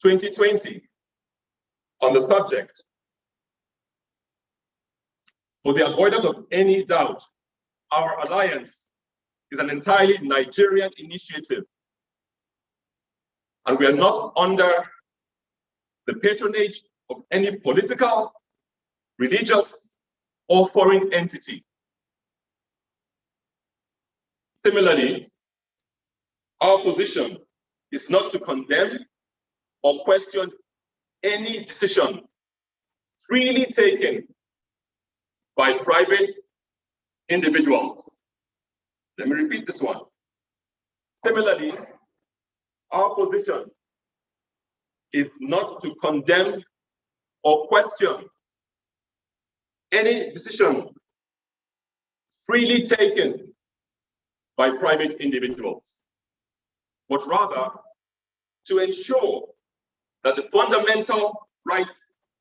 2020 on the subject. For the avoidance of any doubt, our alliance is an entirely Nigerian initiative, and we are not under the patronage of any political, religious, or foreign entity. Similarly, our position is not to condemn or question any decision freely taken by private individuals. Let me repeat this one. Similarly, our position is not to condemn or question any decision freely taken by private individuals, but rather to ensure that the fundamental right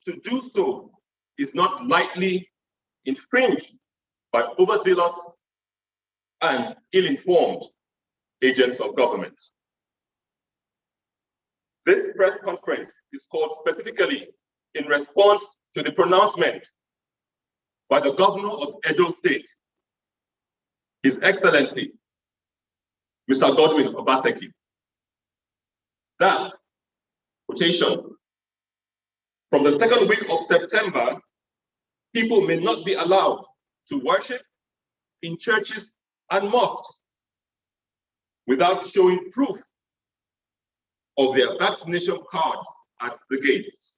to do so is not lightly infringed by overzealous and ill-informed agents of government. This press conference is called specifically in response to the pronouncement by the governor of Edo State, His Excellency, Mr. Godwin Obaseki, that, quotation, from the second week of September, people may not be allowed to worship in churches and mosques without showing proof of their vaccination cards at the gates,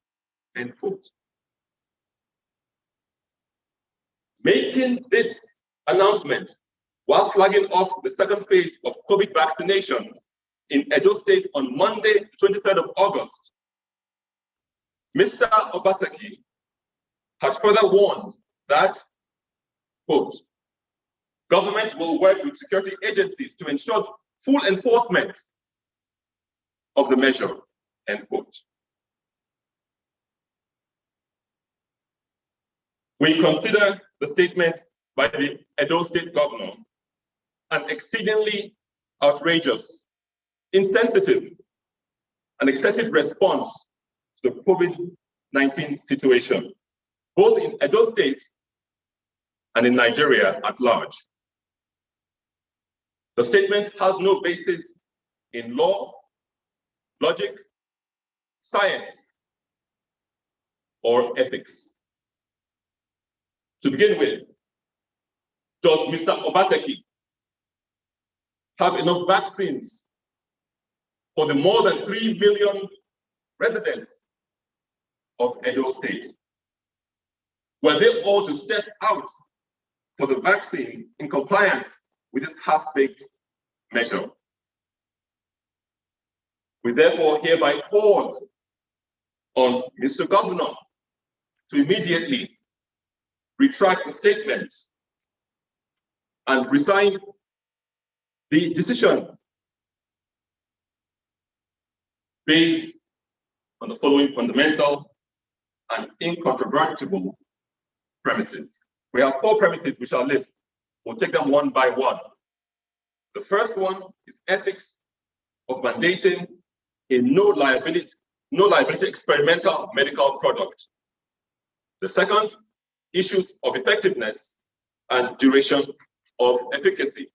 end quote. Making this announcement while flagging off the second phase of COVID vaccination in Edo State on Monday, 23rd of August, Mr. Obaseki had further warned that, quote, government will work with security agencies to ensure full enforcement of the measure, end quote. We consider the statement by the Edo State governor an exceedingly outrageous, insensitive, and excessive response to the COVID-19 situation, both in Edo State and in Nigeria at large. The statement has no basis in law, logic, science, or ethics. To begin with, does Mr. Obaseki have enough vaccines for the more than 3 million residents of Edo State? Were they all to step out for the vaccine in compliance with this half-baked measure? We therefore hereby call on Mr. Governor to immediately retract the statement and resign the decision based on the following fundamental and incontrovertible premises. We have 4 premises we shall list. We'll take them one by one. The first one is ethics of mandating a no liability experimental medical product. The second, issues of effectiveness and duration of efficacy.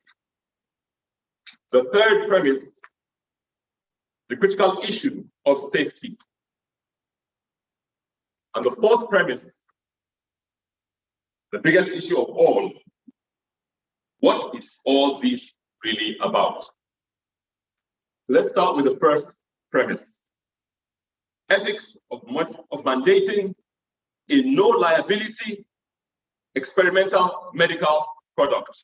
The third premise, the critical issue of safety. And the fourth premise, the biggest issue of all, what is all this really about? Let's start with the first premise. Ethics of mandating a no liability experimental medical product.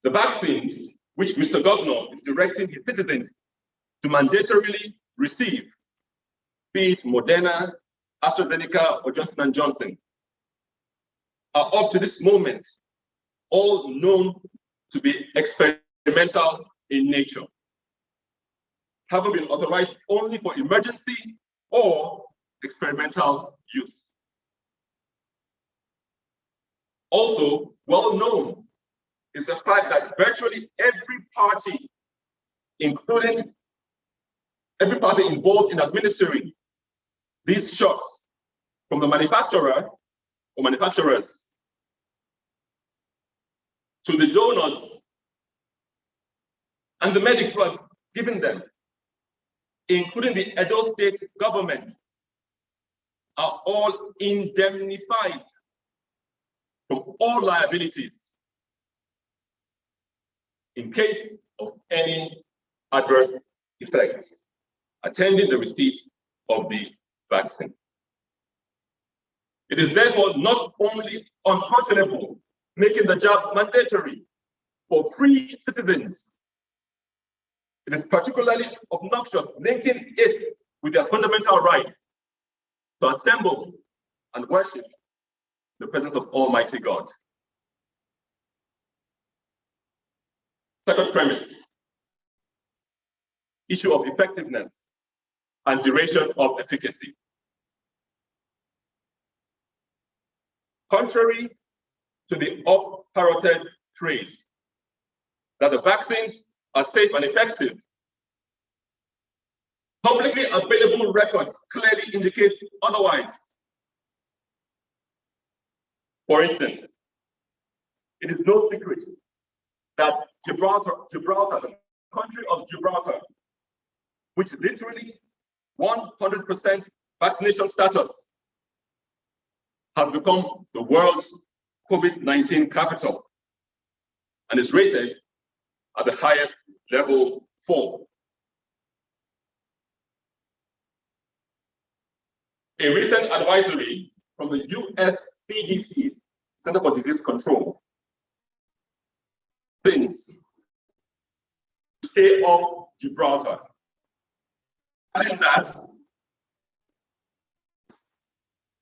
The vaccines which Mr. Governor is directing his citizens to mandatorily receive, be it Moderna, AstraZeneca, or Johnson & Johnson, are up to this moment all known to be experimental in nature, having been authorized only for emergency or experimental use. Also, well known is the fact that virtually every party, including every party involved in administering these shots, from the manufacturer or manufacturers to the donors and the medics who are giving them, including the Edo State government, are all indemnified from all liabilities in case of any adverse effects attending the receipt of the vaccine. It is therefore not only unconscionable making the jab mandatory for free citizens, it is particularly obnoxious linking it with their fundamental right to assemble and worship the presence of Almighty God. Second premise, issue of effectiveness and duration of efficacy. Contrary to the oft-parroted phrase that the vaccines are safe and effective, publicly available records clearly indicate otherwise. For instance, it is no secret that Gibraltar, the country of Gibraltar, which literally 100% vaccination status, has become the world's COVID-19 capital and is rated at the highest level 4. A recent advisory from the US CDC, Center for Disease Control, things to stay off Gibraltar. And that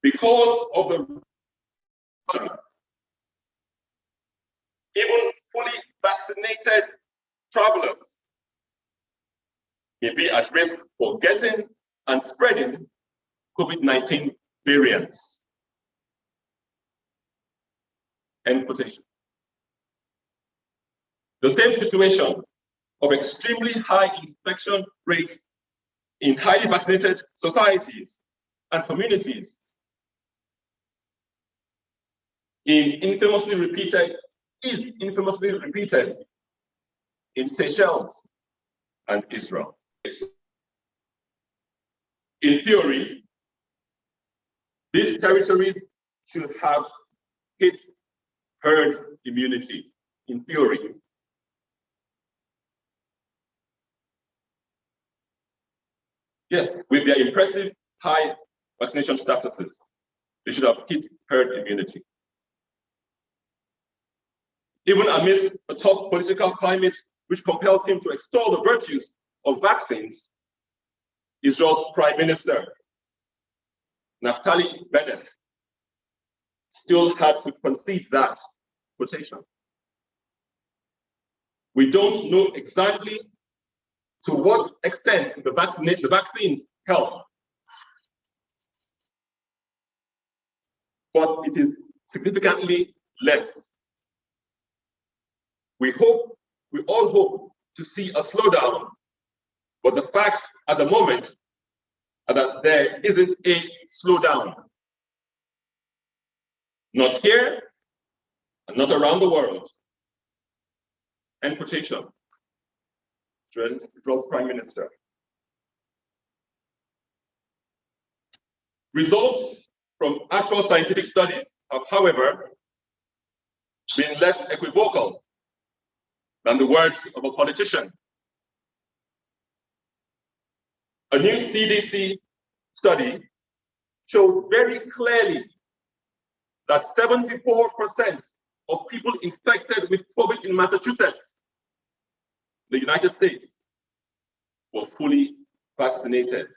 because of the even fully vaccinated travelers may be at risk for getting and spreading COVID-19 variants. End quotation. The same situation of extremely high infection rates in highly vaccinated societies and communities is infamously repeated in Seychelles and Israel. In theory, these territories should have hit herd immunity, in theory. Yes, with their impressive high vaccination statuses, they should have hit herd immunity. Even amidst a tough political climate which compels him to extol the virtues of vaccines, Israel's Prime Minister, Naftali Bennett, still had to concede that quotation. We don't know exactly to what extent the vaccines help, but it is significantly less. We all hope to see a slowdown, but the facts at the moment are that there isn't a slowdown. Not here, and not around the world. End quotation. Israel's Prime Minister. Results from actual scientific studies have, however, been less equivocal than the words of a politician. A new CDC study shows very clearly that 74% of people infected with COVID in Massachusetts, the United States, were fully vaccinated.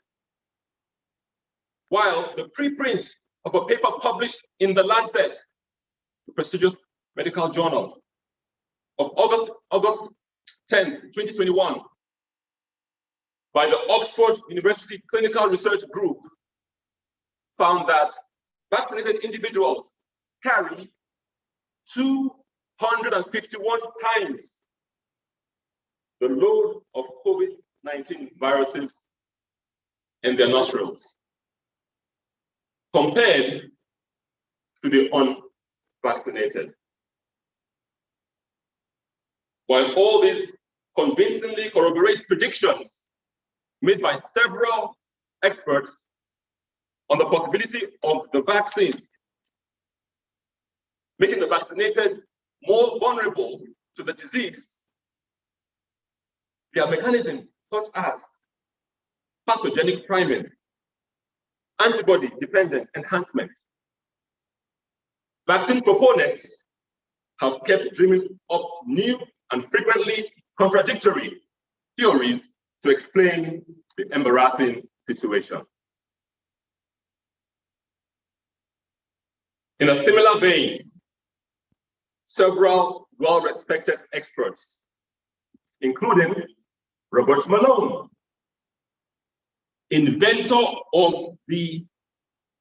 While the preprint of a paper published in The Lancet, the prestigious medical journal, of August 10, 2021, by the Oxford University Clinical Research Group, found that vaccinated individuals carry 251 times the load of COVID-19 viruses in their nostrils, compared to the unvaccinated. While all these convincingly corroborate predictions made by several experts on the possibility of the vaccine making the vaccinated more vulnerable to the disease, there are mechanisms such as pathogenic priming, antibody-dependent enhancement. Vaccine proponents have kept dreaming up new and frequently contradictory theories to explain the embarrassing situation. In a similar vein, several well-respected experts, including Robert Malone, inventor of the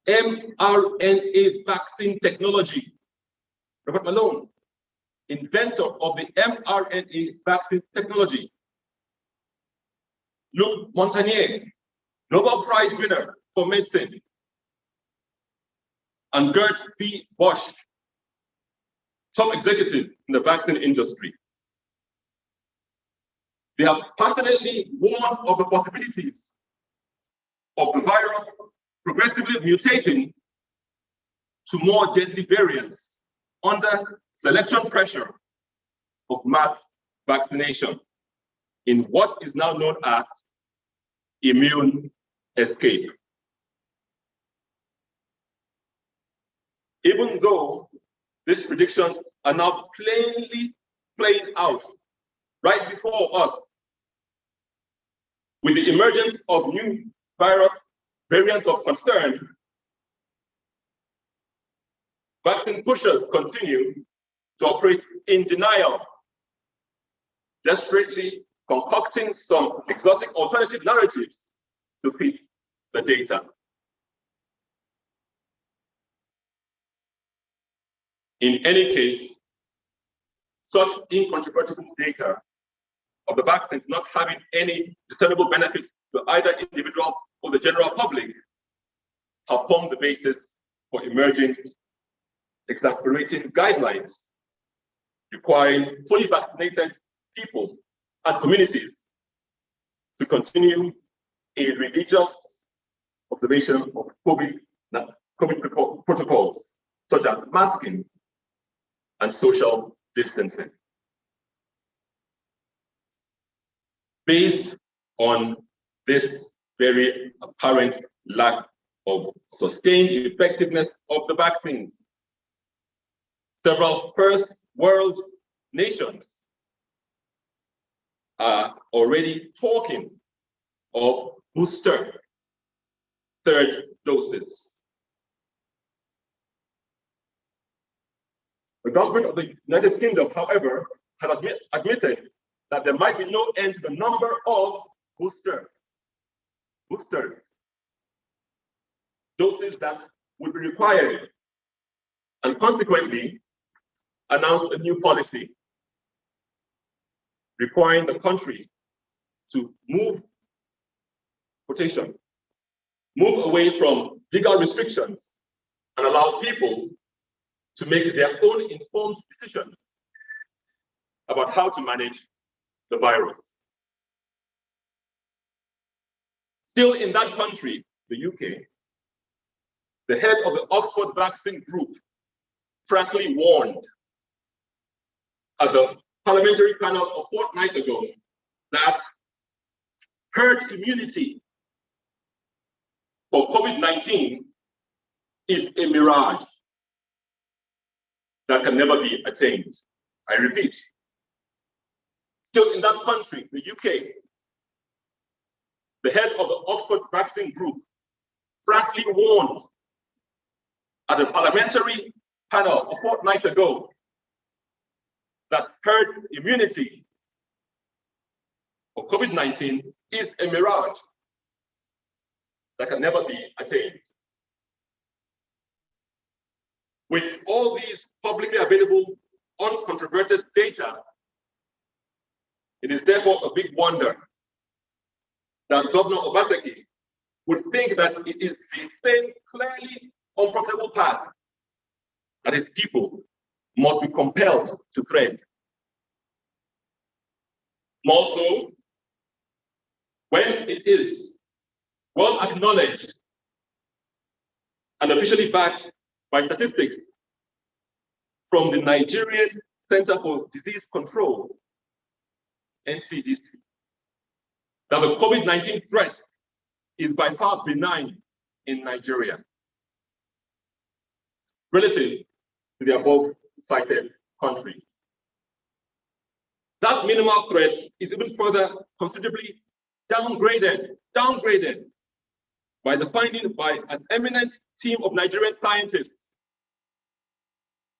mRNA vaccine technology. Robert Malone, inventor of the mRNA vaccine technology. Luc Montagnier, Nobel Prize winner for medicine. And Gert B. Bosch, top executive in the vaccine industry. They have passionately warned of the possibilities of the virus progressively mutating to more deadly variants under selection pressure of mass vaccination in what is now known as immune escape. Even though these predictions are now plainly playing out right before us, with the emergence of new virus variants of concern, vaccine pushers continue to operate in denial, desperately concocting some exotic alternative narratives to fit the data. In any case, such incontrovertible data of the vaccines not having any discernible benefits to either individuals or the general public have formed the basis for emerging exasperating guidelines requiring fully vaccinated people and communities to continue a religious observation of COVID protocols, such as masking and social distancing. Based on this very apparent lack of sustained effectiveness of the vaccines, several first world nations are already talking of booster third doses. The government of the United Kingdom, however, has admitted that there might be no end to the number of boosters, doses that would be required, and consequently announced a new policy requiring the country to move away from legal restrictions and allow people to make their own informed decisions about how to manage the virus. Still in that country, the UK, the head of the Oxford Vaccine Group frankly warned at the parliamentary panel a fortnight ago that herd immunity for COVID-19 is a mirage that can never be attained. I repeat, still in that country, the UK, the head of the Oxford Vaccine Group frankly warned at a parliamentary panel a fortnight ago that herd immunity for COVID-19 is a mirage that can never be attained. With all these publicly available, uncontroverted data, it is therefore a big wonder that Governor Obaseki would think that it is the same clearly unprofitable path that its people must be compelled to tread. More so, when it is well acknowledged and officially backed by statistics from the Nigerian Center for Disease Control, NCDC, that the COVID-19 threat is by far benign in Nigeria, relative to the above cited countries. That minimal threat is even further considerably downgraded by the finding by an eminent team of Nigerian scientists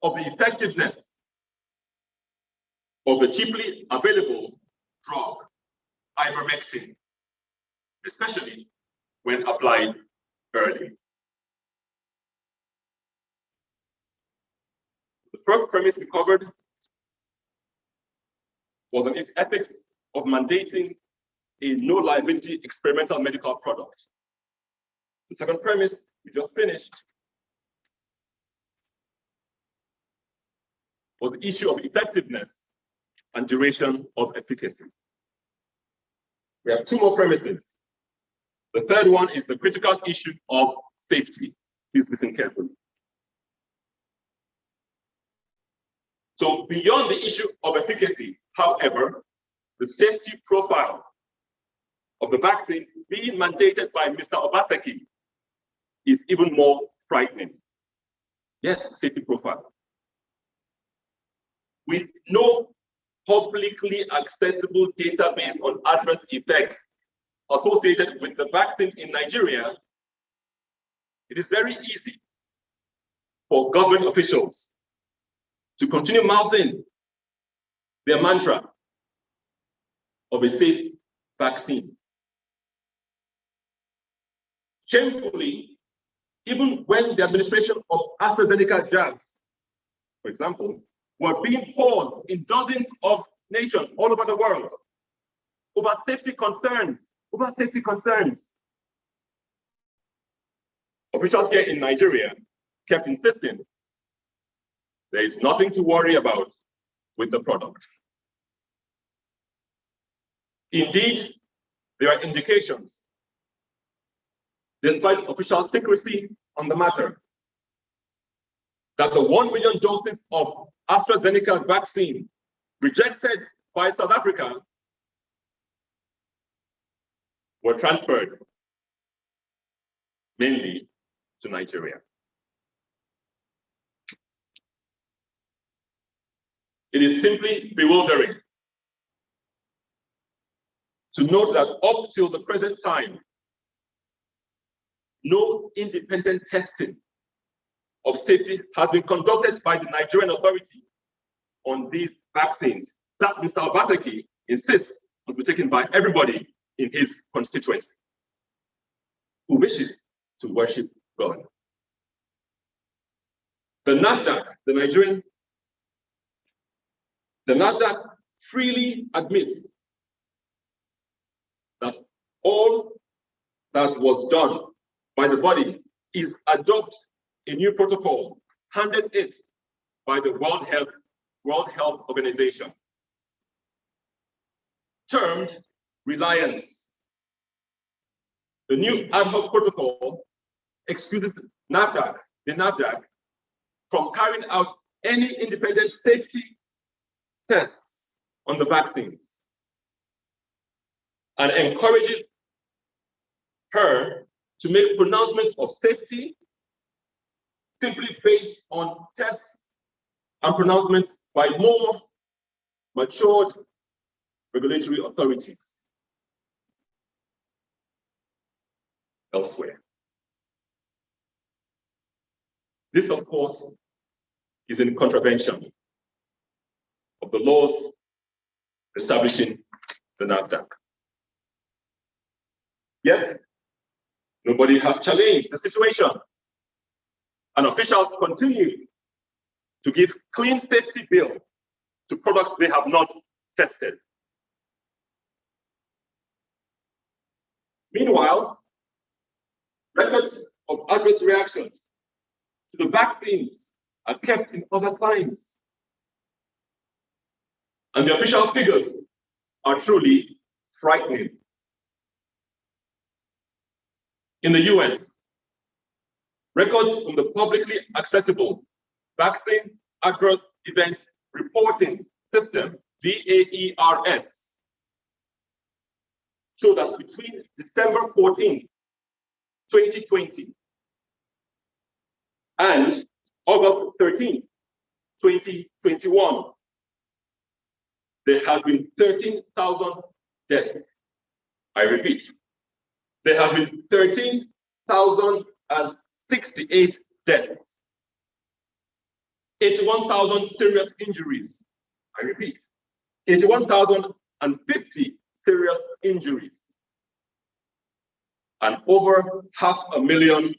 of the effectiveness of the cheaply available drug, ivermectin, especially when applied early. The first premise we covered was on the ethics of mandating a no-liability experimental medical product. The second premise we just finished was the issue of effectiveness and duration of efficacy. We have two more premises. The third one is the critical issue of safety. Please listen carefully. So beyond the issue of efficacy, however, the safety profile of the vaccine being mandated by Mr. Obaseki is even more frightening. Yes, safety profile. With no publicly accessible database on adverse effects associated with the vaccine in Nigeria, it is very easy for government officials to continue mouthing their mantra of a safe vaccine. Shamefully, even when the administration of AstraZeneca jabs, for example, were being paused in dozens of nations all over the world over safety concerns, officials here in Nigeria kept insisting there is nothing to worry about with the product. Indeed, there are indications, despite official secrecy on the matter, that the 1 million doses of AstraZeneca's vaccine rejected by South Africa were transferred mainly to Nigeria. It is simply bewildering to note that up till the present time, no independent testing of safety has been conducted by the Nigerian authority on these vaccines that Mr. Obaseki insists must be taken by everybody in his constituency who wishes to worship God. The NAFDAC freely admits that all that was done by the body is adopt a new protocol handed it by the World Health Organization, termed Reliance. The new ad hoc protocol excuses the NAFDAC, from carrying out any independent safety tests on the vaccines and encourages her to make pronouncements of safety simply based on tests and pronouncements by more matured regulatory authorities elsewhere. This, of course, is in contravention of the laws establishing the NAFDAC. Yet, nobody has challenged the situation, and officials continue to give clean safety bill to products they have not tested. Meanwhile, adverse reactions to the vaccines are kept in other climes. And the official figures are truly frightening. In the US, records from the publicly accessible Vaccine Adverse Events Reporting System, VAERS, show that between December 14, 2020 and August 13, 2021, there have been 13,000 deaths. I repeat, there have been 13,068 deaths, 81,000 serious injuries. I repeat, 81,050 serious injuries, and over 500,000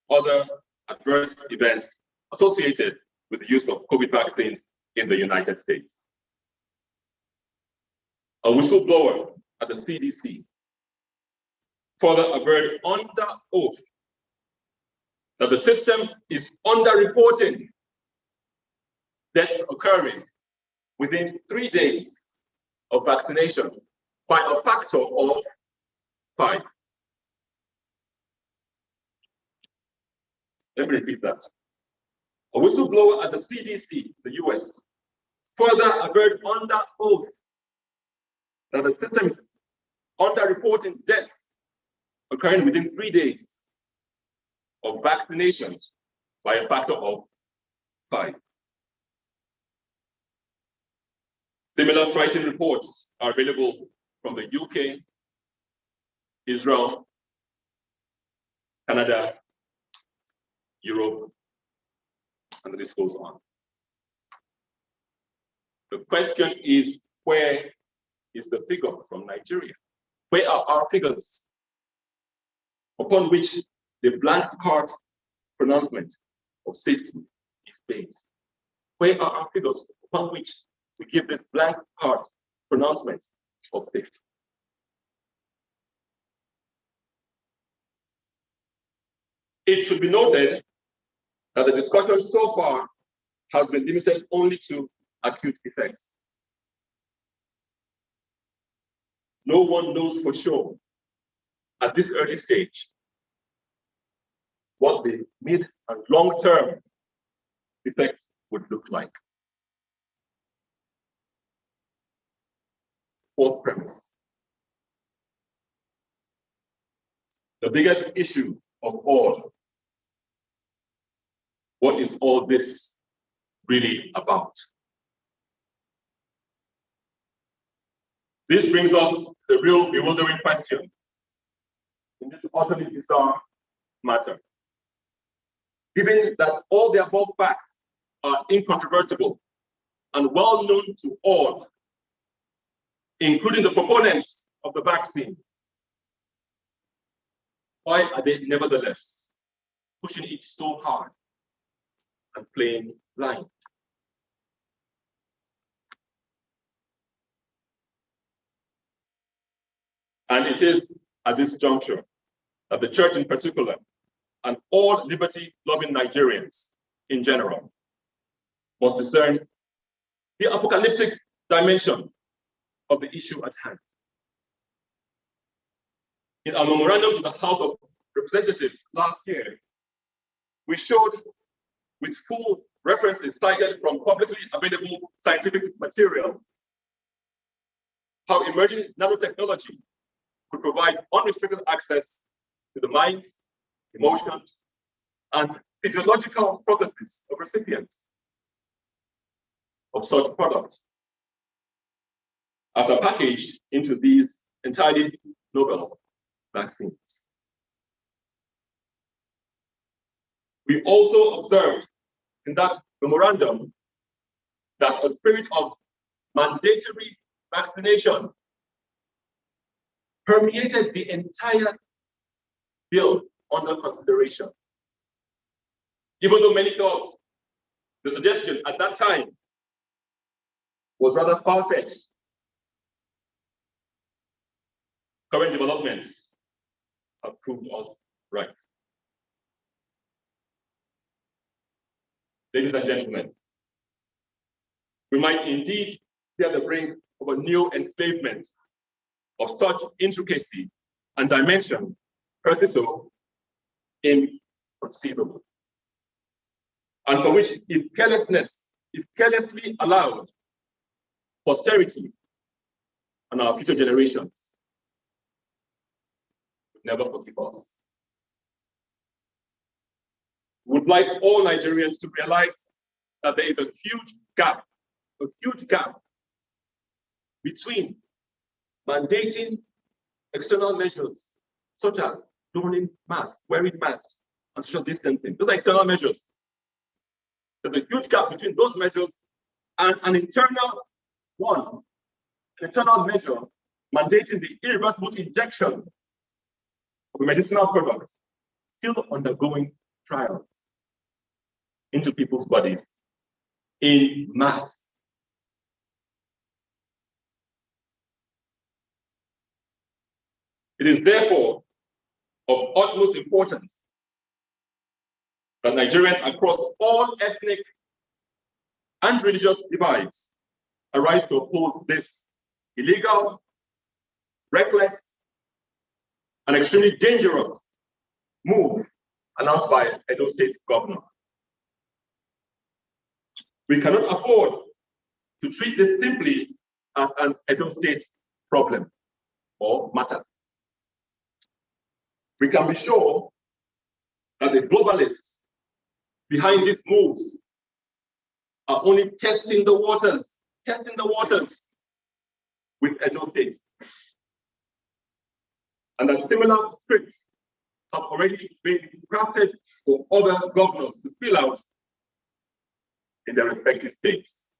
other adverse events associated with the use of COVID vaccines in the United States. A whistleblower at the CDC further averred under oath that the system is underreporting deaths occurring within 3 days of vaccination by a factor of 5. Let me repeat that. A whistleblower at the CDC, the US, further averred under oath that the system is underreporting deaths occurring within 3 days of vaccinations by a factor of 5. Similar frightening reports are available from the UK, Israel, Canada, Europe, and the list goes on. The question is, where is the figure from Nigeria? Where are our figures upon which the blank card pronouncement of safety is based? Where are our figures upon which we give this blank card pronouncement of safety? It should be noted that the discussion so far has been limited only to acute effects. No one knows for sure at this early stage what the mid and long-term effects would look like. Fourth premise. The biggest issue of all. What is all this really about? This brings us to the real bewildering question in this utterly bizarre matter. Given that all the above facts are incontrovertible and well known to all, including the proponents of the vaccine, why are they nevertheless pushing it so hard and playing blind? And it is at this juncture that the church in particular, and all liberty-loving Nigerians in general, must discern the apocalyptic dimension of the issue at hand. In our memorandum to the House of Representatives last year, we showed with full references cited from publicly available scientific materials how emerging nanotechnology could provide unrestricted access to the mind, emotions, and physiological processes of recipients of such products are packaged into these entirely novel vaccines. We also observed in that memorandum that a spirit of mandatory vaccination permeated the entire bill under consideration. Even though many thought the suggestion at that time was rather far-fetched, current developments have proved us right. ladies and gentlemen, we might indeed be at the brink of a new enslavement of such intricacy and dimension, hitherto inconceivable, and for which, if carelessly allowed, posterity and our future generations would never forgive us. We would like all Nigerians to realize that there is a huge gap between mandating external measures such as donning masks, wearing masks, and social distancing. Those are external measures. There's a huge gap between those measures and an internal measure mandating the irreversible injection of a medicinal product still undergoing trials into people's bodies in mass. It is therefore of utmost importance that Nigerians across all ethnic and religious divides arise to oppose this illegal, reckless, and extremely dangerous move announced by Edo State Governor. We cannot afford to treat this simply as an Edo State problem or matter. We can be sure that the globalists behind these moves are only testing the waters with Edo State. And that similar scripts have already been crafted for other governors to spill out in their respective states.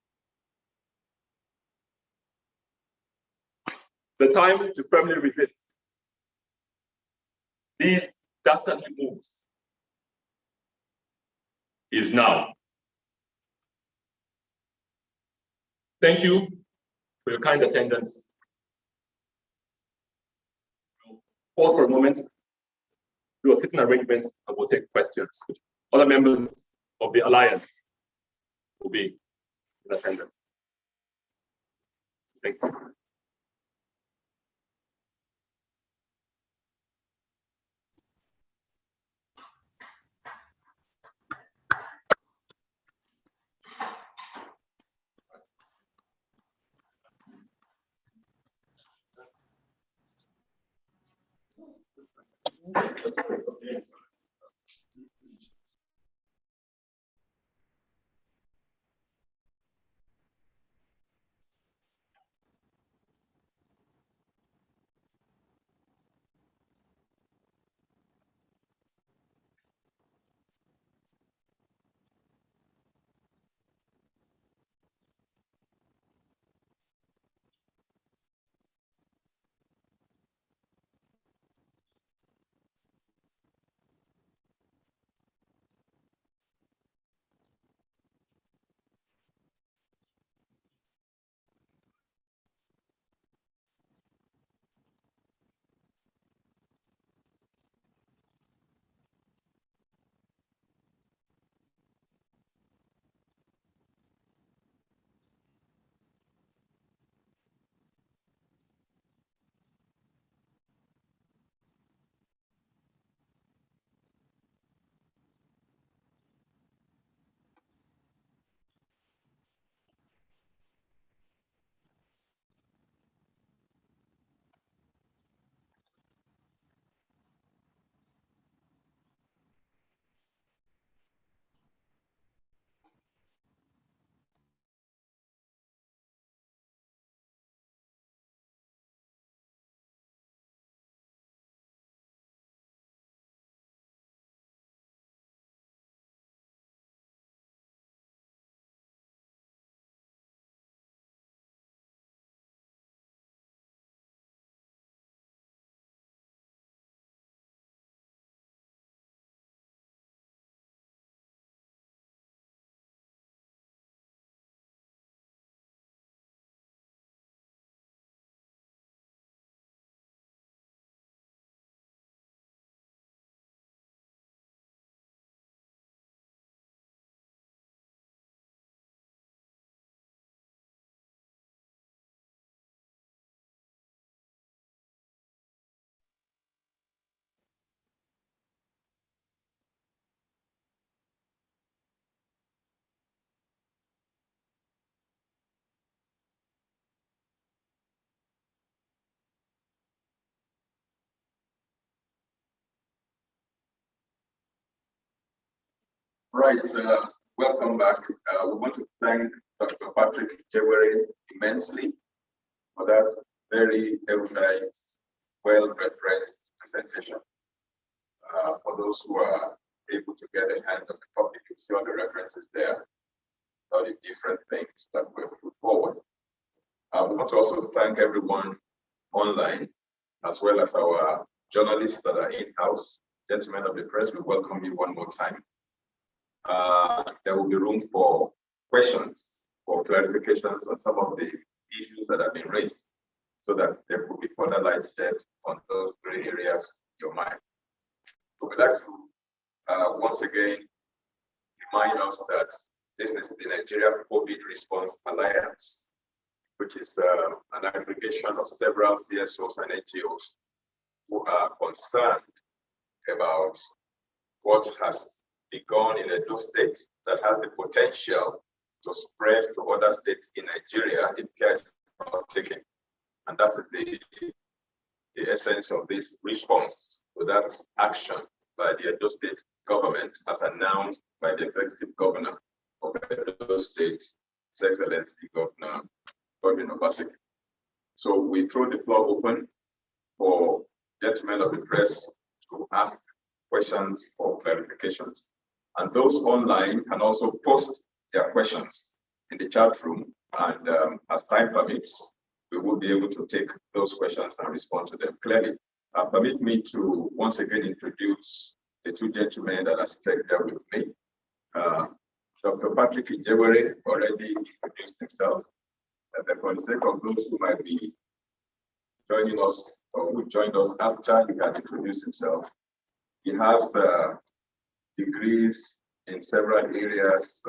The time to firmly resist these dastardly moves is now. Thank you for your kind attendance. We'll pause for a moment, do a sitting arrangement, and we'll take questions. Other members of the Alliance will be in attendance. Thank you. Right, welcome back. We want to thank Dr. Patrick Jewere immensely for that very erudite, well-referenced presentation. For those who are able to get a hand of the copy, you see all the references there, all the different things that were put forward. We want to also thank everyone online, as well as our journalists that are in-house. Gentlemen of the press, we welcome you one more time. There will be room for questions, for clarifications on some of the issues that have been raised, so that there could be further light shed on those three areas in your mind. So we'd like to once again remind us that this is the Nigeria COVID Response Alliance, which is an aggregation of several CSOs and NGOs who are concerned about what has begun in Edo State that has the potential to spread to other states in Nigeria if care is not taken. And that is the essence of this response to that action by the Edo State government, as announced by the executive governor of Edo State, His Excellency Governor Godwin Obaseki. So we throw the floor open for gentlemen of the press to ask questions or clarifications. And those online can also post their questions in the chat room. And as time permits, we will be able to take those questions and respond to them clearly. Permit me to once again introduce the two gentlemen that are seated there with me. Dr. Patrick Jewere already introduced himself. And for the sake of those who might be joining us or who joined us after he had introduced himself, he has degrees in several areas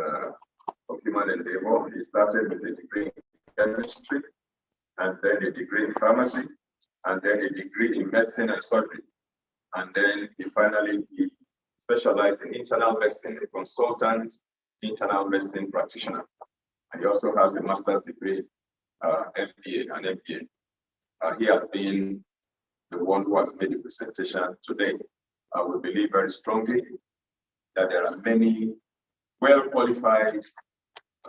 of human endeavor. He started with a degree in chemistry, and then a degree in pharmacy, and then a degree in medicine and surgery. And then he specialized in internal medicine, a consultant, internal medicine practitioner. And he also has a master's degree, MBA and MBA. He has been the one who has made the presentation today. We believe very strongly that there are many well-qualified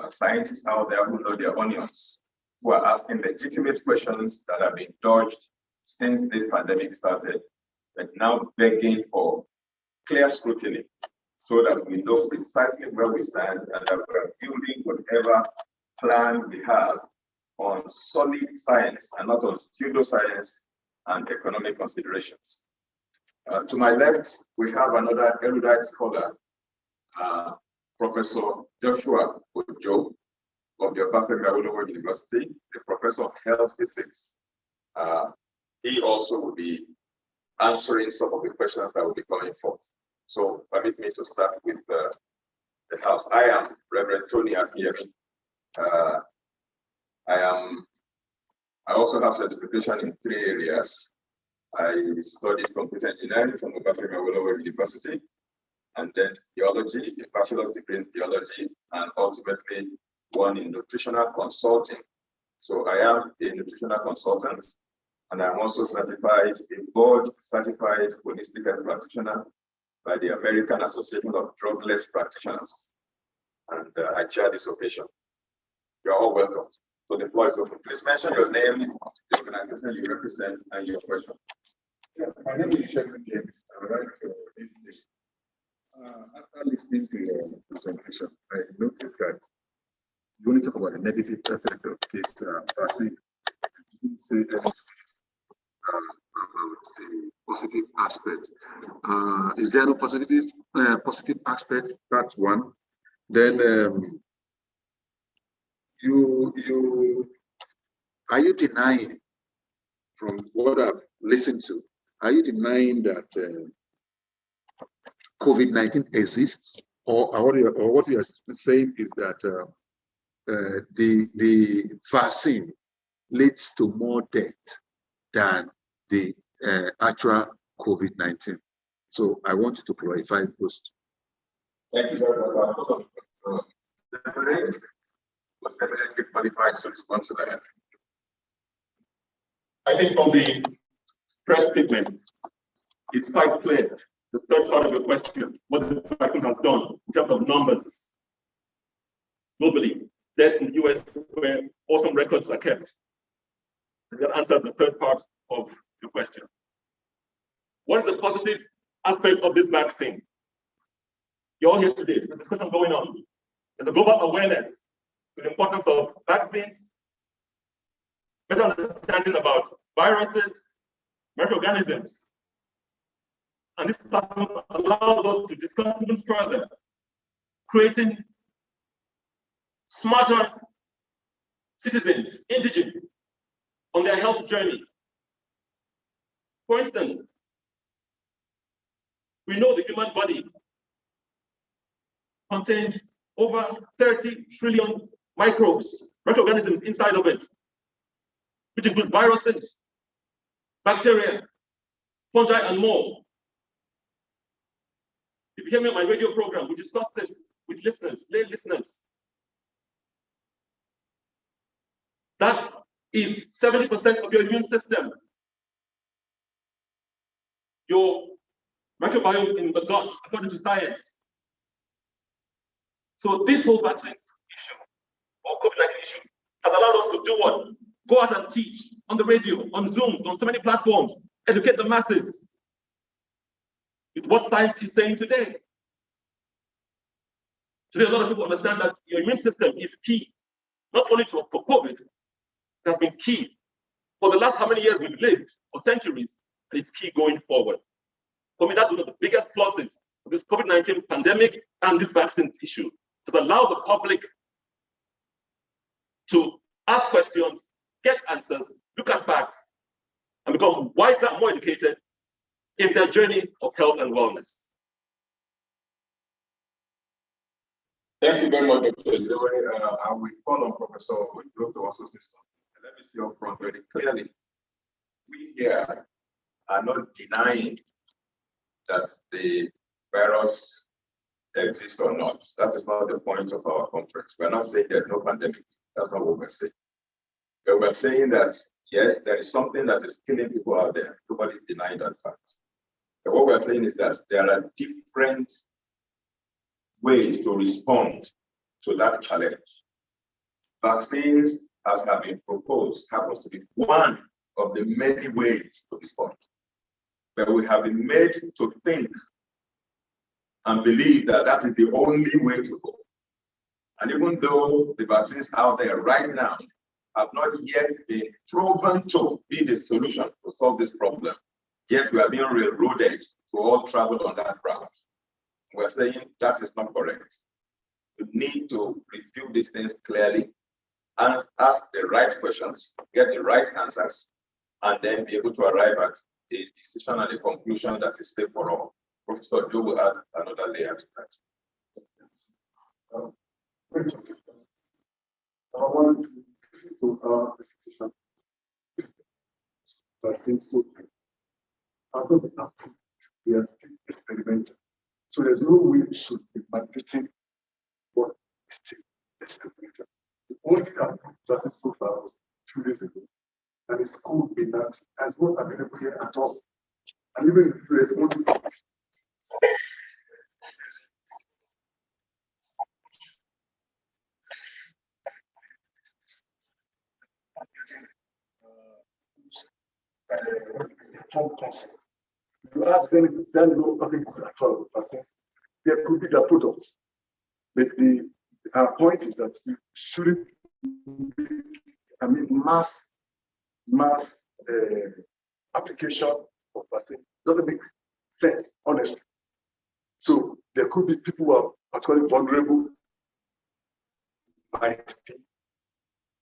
scientists out there who know their onions, who are asking legitimate questions that have been dodged since this pandemic started, but now begging for clear scrutiny so that we know precisely where we stand and that we are building whatever plan we have on solid science and not on pseudoscience and economic considerations. To my left, we have another erudite scholar, Professor Joshua Ojo of the Obafemi Awolowo University, the professor of health physics. He also will be answering some of the questions that will be coming forth. So permit me to start with the house. I am Reverend Tony Akiemi. I also have certification in 3 areas. I studied computer engineering from Obafemi Awolowo University, and then theology, a bachelor's degree in theology, and ultimately one in nutritional consulting. So I am a nutritional consultant, and I'm also certified, a board certified holistic health practitioner by the American Association of Drugless Practitioners. And I chair this occasion. You're all welcome. So the floor is open. Please mention your name, the organization you represent, and your question. Yeah, my name is Shepherd James. I would like to raise this. After listening to your presentation, I noticed that you only talk about the negative effect of this vaccine. You didn't say anything about the positive aspect. Is there no positive aspect? That's one. Then are you denying, from what I've listened to, are you denying that COVID-19 exists, or what you are saying is that the vaccine leads to more death than the actual COVID-19? So I want you to clarify those. Thank you very much. Was definitely qualified to respond to that. I think from the press statement, it's quite clear the third part of your question, what the vaccine has done in terms of numbers globally, deaths in the US, where awesome records are kept. That answers the third part of your question. What is the positive aspect of this vaccine? You're all here today. There's a discussion going on. There's a global awareness to the importance of vaccines, better understanding about viruses, microorganisms. And this platform allows us to discuss even further, creating smarter citizens, indigenous, on their health journey. For instance, we know the human body contains over 30 trillion microorganisms inside of it, which include viruses, bacteria, fungi, and more. If you hear me on my radio program, we discuss this with listeners, lay listeners. That is 70% of your immune system. Your microbiome in the gut, according to science. So this whole vaccine issue, or COVID-19 issue, has allowed us to do what? Go out and teach on the radio, on Zooms, on so many platforms, educate the masses with what science is saying today. Today, a lot of people understand that your immune system is key, not only for COVID, it has been key for the last how many years we've lived, for centuries, and it's key going forward. For me, that's one of the biggest pluses of this COVID-19 pandemic and this vaccine issue, to allow the public to ask questions, get answers, look at facts, and become wiser and more educated in their journey of health and wellness. Thank you very much, Dr. Joey. I will call on Professor Ojo to also say something. Let me see up front very clearly. We here are not denying that the virus exists or not. That is not the point of our conference. We're not saying there's no pandemic. That's not what we're saying. But we're saying that, yes, there is something that is killing people out there. Nobody's denying that fact. But what we're saying is that there are different ways to respond to that challenge. Vaccines, as have been proposed, happens to be one of the many ways to respond. But we have been made to think and believe that that is the only way to go. And even though the vaccines out there right now have not yet been proven to be the solution to solve this problem, yet we are being railroaded to all travel on that route. We're saying that is not correct. You need to review these things clearly and ask the right questions, get the right answers, and then be able to arrive at a decision and a conclusion that is safe for all. Professor Joe will add another layer to that. I want to listen to our presentation. Vaccine so out of the approved, we are still experimenting. So there's no way we should be mandating what is still experimental. The only approved vaccine so far was 2 days ago, and it's called Binat, as not available here at all. And even if there is only you ask them if they know nothing good at all with vaccines, there could be their products. But our point is that you shouldn't mass application of vaccine doesn't make sense, honestly. So there could be people who are particularly vulnerable, might be.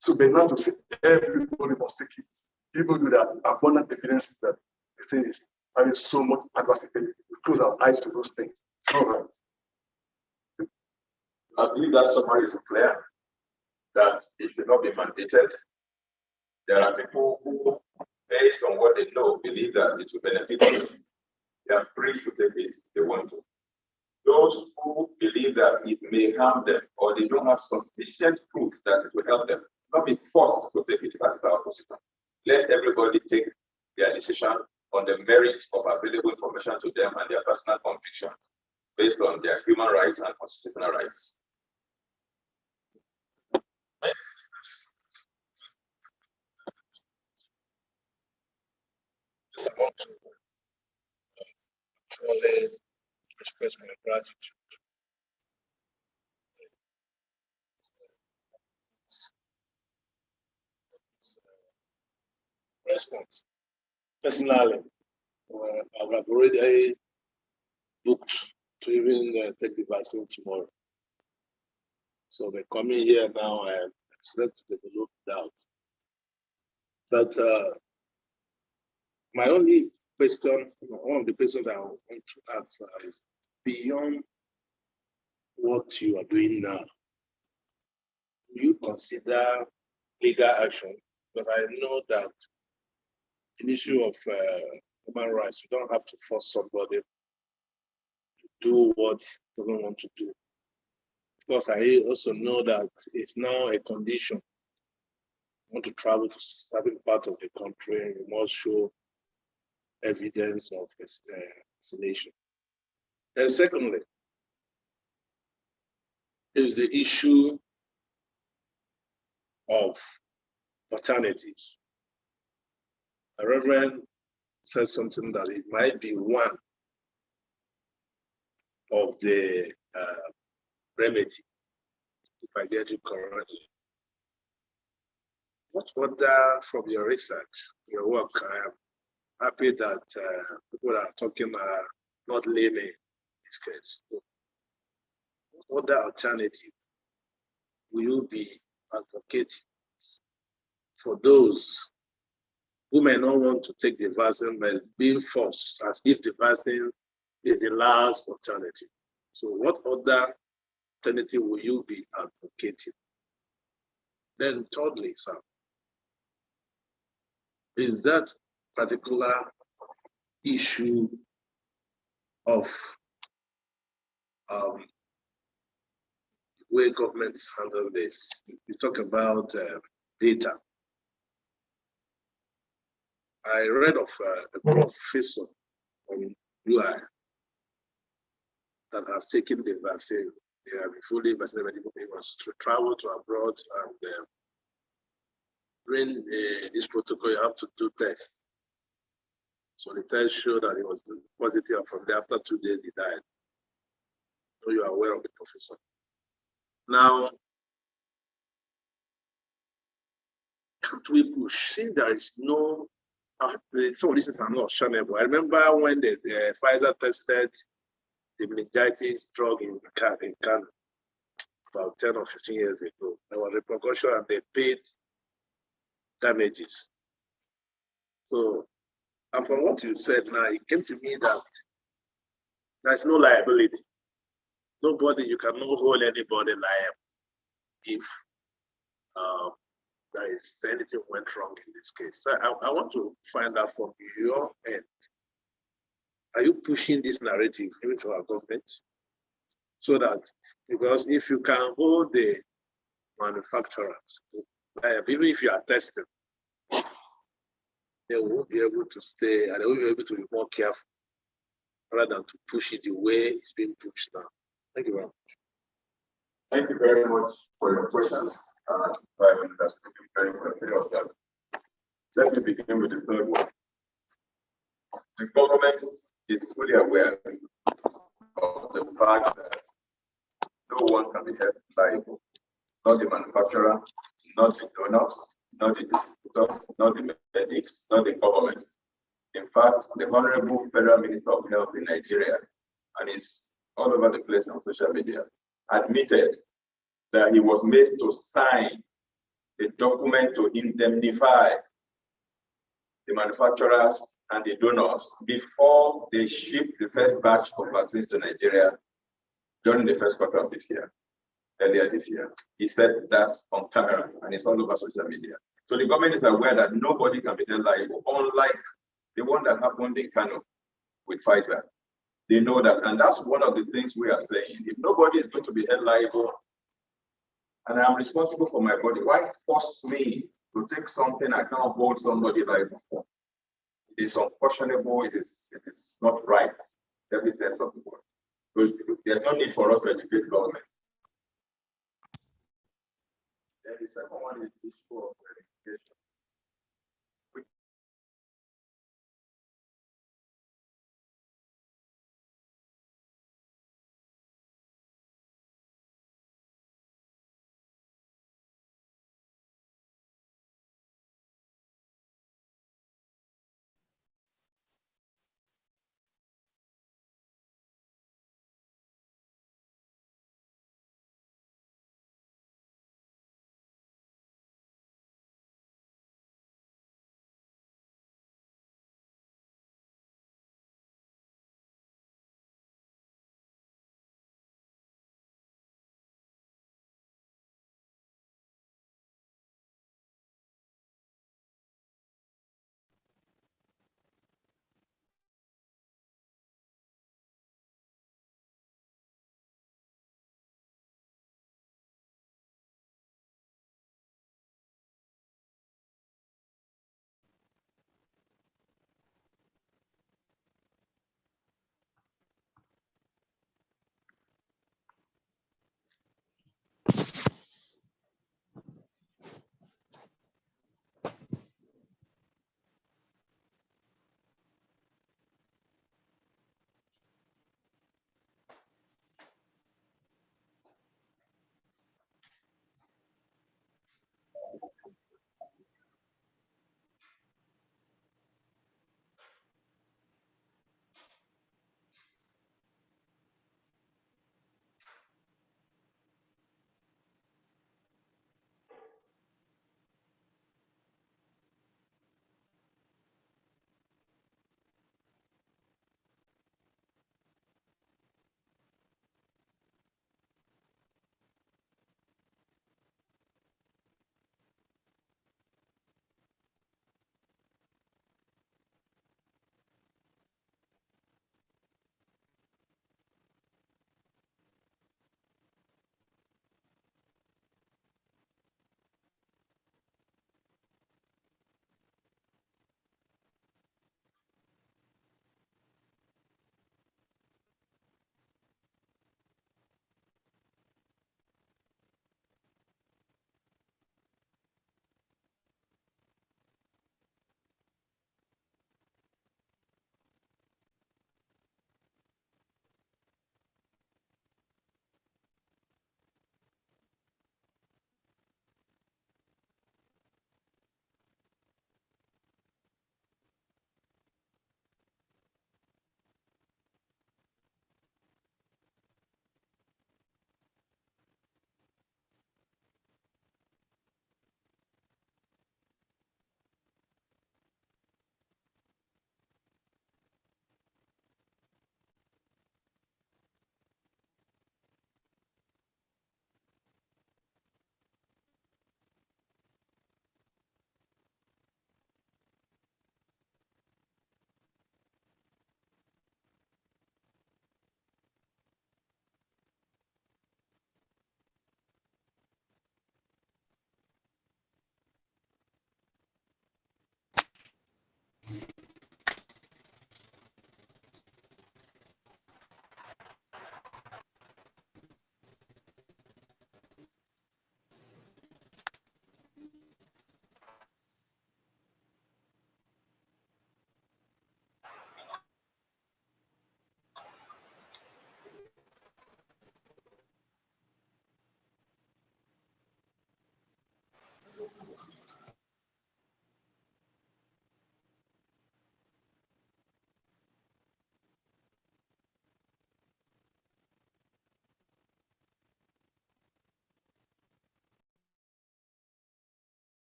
So they're not to say everybody must take it, even though there are abundant evidence that the thing is having so much adverse effect. We close our eyes to those things. It's not right. I believe that summary is clear, that it should not be mandated. There are people who, based on what they know, believe that it will benefit them. They are free to take it if they want to. Those who believe that it may harm them or they don't have sufficient proof that it will help them, not be forced to take it. That's our position. Let everybody take their decision on the merit of available information to them and their personal convictions based on their human rights and constitutional rights. I want to truly express my gratitude. Response. Personally, I have already booked to even take the vaccine tomorrow. So by coming here now, I have started to develop doubt. But my only question, one of the questions I want to ask is beyond what you are doing now, do you consider legal action? Because I know that an issue of human rights, you don't have to force somebody to do what he doesn't want to do. Of course, I also know that it's now a condition. You want to travel to certain part of the country, you must show evidence of vaccination. And secondly, is the issue of alternatives. The Reverend said something that it might be one of the remedy, if I get it correctly. What other, from your research, your work, I am happy that people are talking are not laymen in this case. So what other alternative will you be advocating for those who may not want to take the vaccine but being forced as if the vaccine is the last alternative? So what other alternative will you be advocating? Then thirdly, sir, is that particular issue of the way government is handling this. You talk about data. I read of a professor from UI that have taken the vaccine. They have been fully vaccinated. He was to travel to abroad, and during this protocol, you have to do tests. So the test showed that he was positive, and from there, after 2 days, he died. So you are aware of the professor. Now, can't we push? Since there is no, some of these things are not actionable. I remember when the Pfizer tested the meningitis drug in Canada about 10 or 15 years ago. There was repercussion and they paid damages. So, and from what you said now, it came to me that there is no liability. Nobody, you cannot hold anybody liable if there is anything went wrong in this case. So I want to find out from your end, are you pushing this narrative into our government? So that, because if you can hold the manufacturers, even if you are testing, they won't be able to stay, and they will be able to be more careful rather than to push it the way it's being pushed now. Thank you very much. Thank you very much for your questions. That's very well. Let me begin with the third one. The government is fully aware of the fact that no one can be held liable, not the manufacturer, not the donors, not the distributors, not the medics, not the government. In fact, the Honorable Federal Minister of Health in Nigeria, and is all over the place on social media, admitted that he was made to sign a document to indemnify the manufacturers and the donors before they shipped the first batch of vaccines to Nigeria during the first quarter of this year, earlier this year. He said that on camera and it's all over social media. So the government is aware that nobody can be held liable, unlike the one that happened in Kano with Pfizer. They know that, and that's one of the things we are saying. If nobody is going to be held liable, and I'm responsible for my body, why force me to take something I can't hold somebody liable for? It's unquestionable, it is not right in every sense of the word. So there's no need for us to educate government. Then the second one is the issue of education.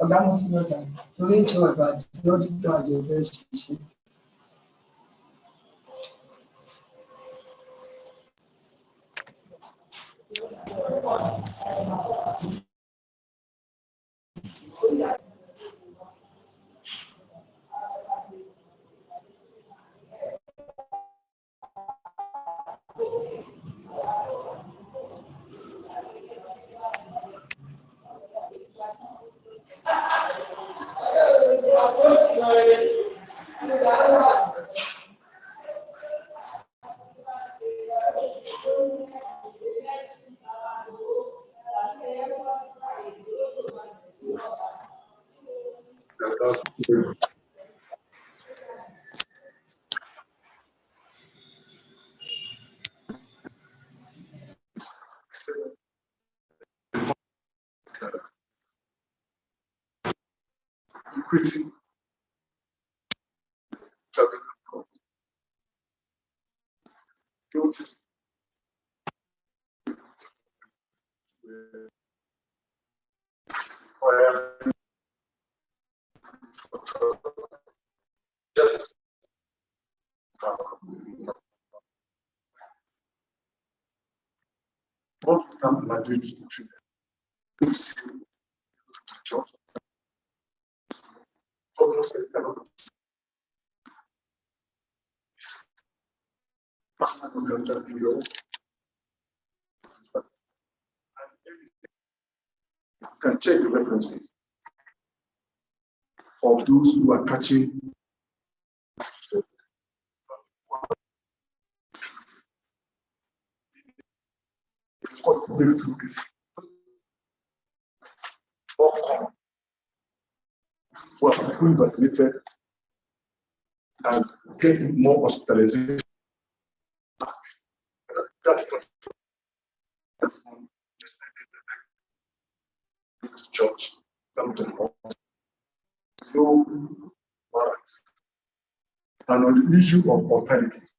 ọ̀gá mo ti lọ sàn torí ètò ọ̀dọ̀ àti lọ́dún àjọ fẹ́ ṣiṣẹ́. Equity. Don't what can Madrid do? Almost you can check the references of those who are catching it's called breakthrough disease. Who are fully vaccinated and getting more hospitalization. That's one this church come to no warrant. And on the issue of alternatives,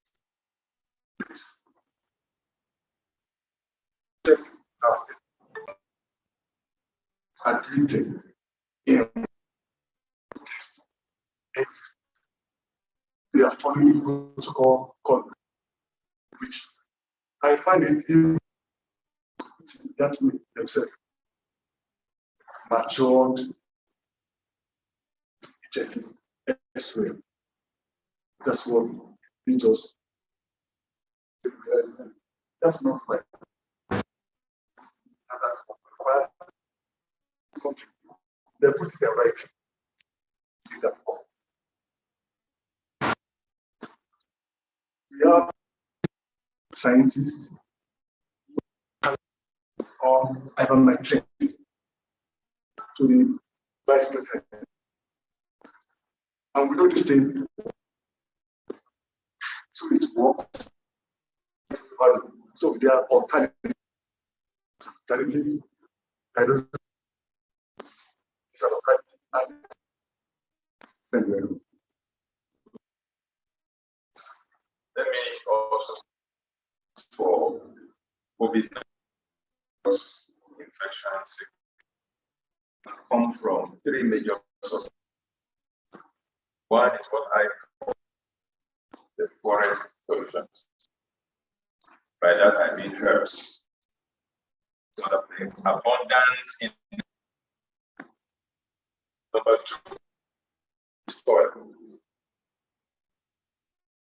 admitted in they are following protocol called, which I find it even that way themselves. Matured just X-ray. That's what we just that's not right. And that requires country. They put their right in that form. We have scientists on ivermectin to the vice president. And we know this thing. So it works. So there are alternatives. Alternative. I don't know. It's an alternative. Thank you very much. Let me also for COVID infections come from three major sources. One is what I call the forest solutions. By that I mean herbs. Other things abundant in number two, soil.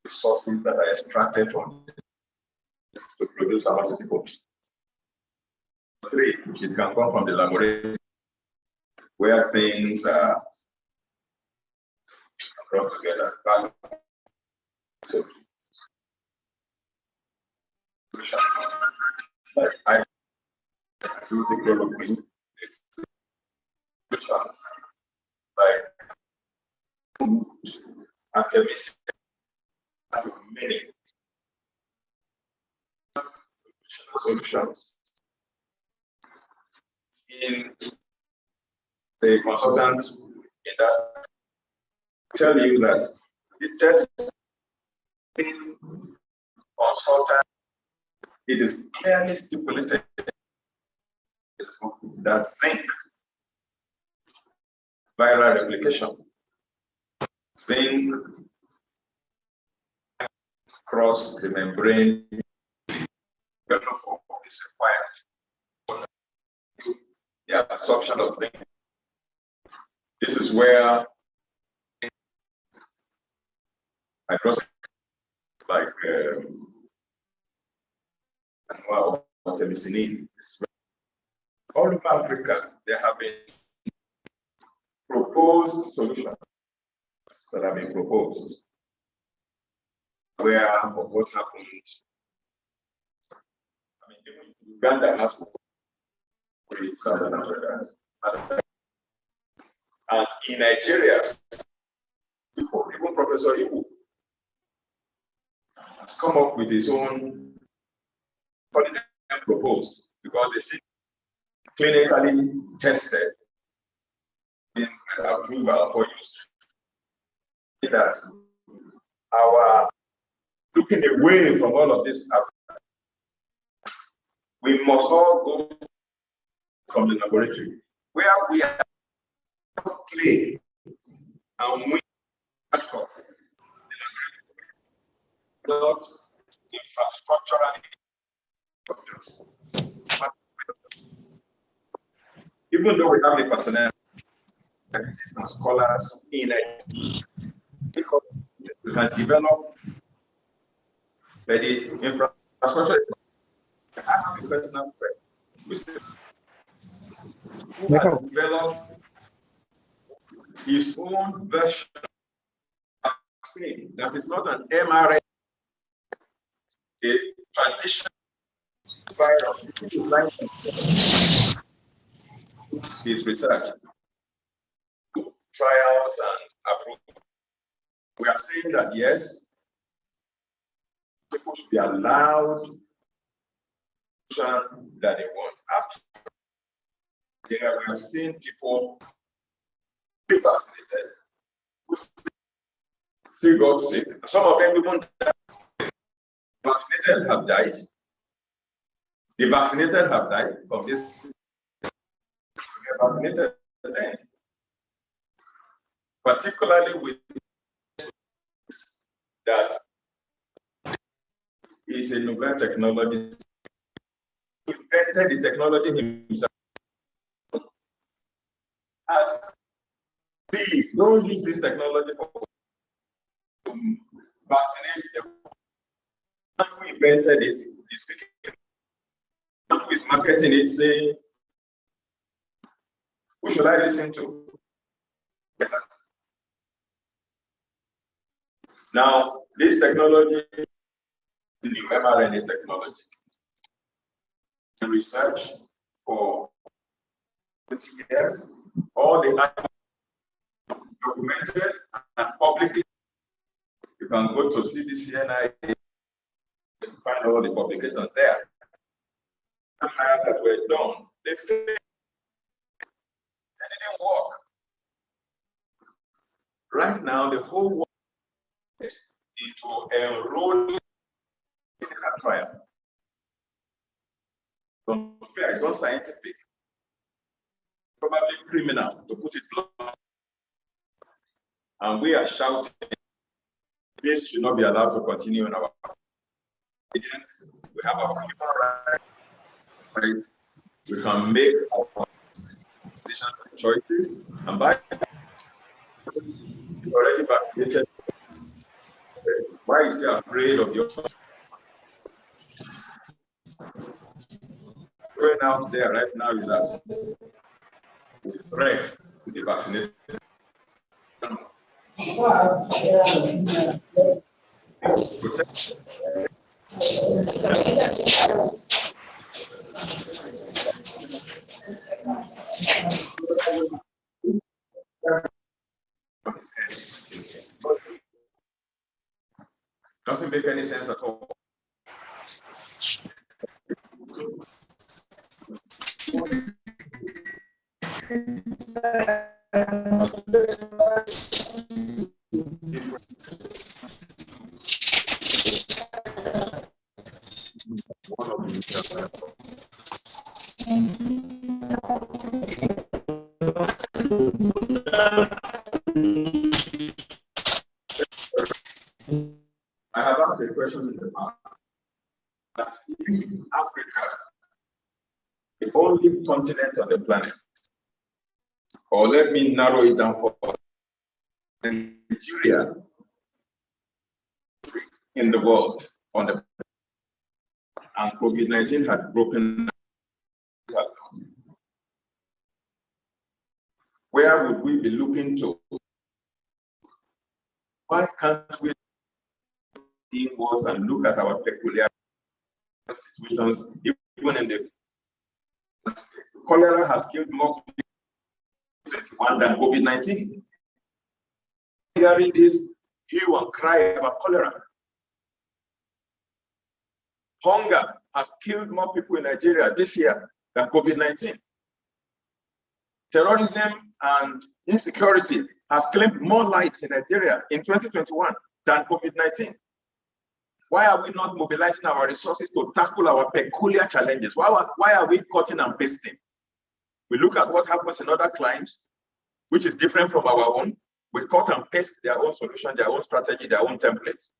The sources that are extracted from to produce pharmaceuticals. Three, it can come from the laboratory where things are brought together. So, like I use the chloroquine, it's like Artemis, many solutions. In the consultant in that tell you that the test in consultant, it is clearly stipulated that zinc viral replication, zinc across the membrane is required. The absorption of zinc This is where like penicillin. All over Africa, there have been proposed solutions that have been proposed. Where of what happened? I mean, even Uganda has with Southern Africa, and in Nigeria, even Professor Ibu has come up with his own proposed because they see clinically tested in approval for use. That our looking away from all of this, we must all go from the laboratory where we are clay and we are not infrastructurally. Even though we have the personnel and scholars in it, because we can develop the infrastructure. I have a personal friend who has developed his own version of vaccine that is not an mRNA, a traditional virus. His research, trials, and approval. We are saying that yes, people should be allowed that they want. After there, we have seen people be vaccinated, still got sick. Some of them even died. Vaccinated have died. The vaccinated have died from this. Vaccinated then, particularly with that is a novel technology. He invented the technology himself. As please don't use this technology for vaccinate them. Who invented it is speaking. Who is marketing it, saying, who should I listen to? Better. Now, this technology, the new mRNA technology, the research for 20 years, all the documented and publicly. You can go to CDC to find all the publications there. The trials that were done, they failed. They didn't work. Right now, the whole world is into enrolling in a trial. It's unfair, it's unscientific, probably criminal, to put it bluntly. And we are shouting, this should not be allowed to continue in our audience. We have our human rights. We can make our decisions and choices. And by already vaccinated, why is he afraid of your going out there right now is that the threat to the vaccinated. Doesn't make any sense at all. I have asked a question in the past that if Africa, the only continent on the planet, or let me narrow it down for Nigeria in the world on the, and COVID-19 had broken. Where would we be looking to? Why can't we inwards and look at our peculiar situations, even in the cholera has killed more people than COVID-19. Hearing this hue and cry about cholera. Hunger has killed more people in Nigeria this year than COVID-19. Terrorism and insecurity has claimed more lives in Nigeria in 2021 than COVID-19. Why are we not mobilizing our resources to tackle our peculiar challenges? Why are we cutting and pasting? We look at what happens in other climes, which is different from our own. We cut and paste their own solution, their own strategy, their own templates,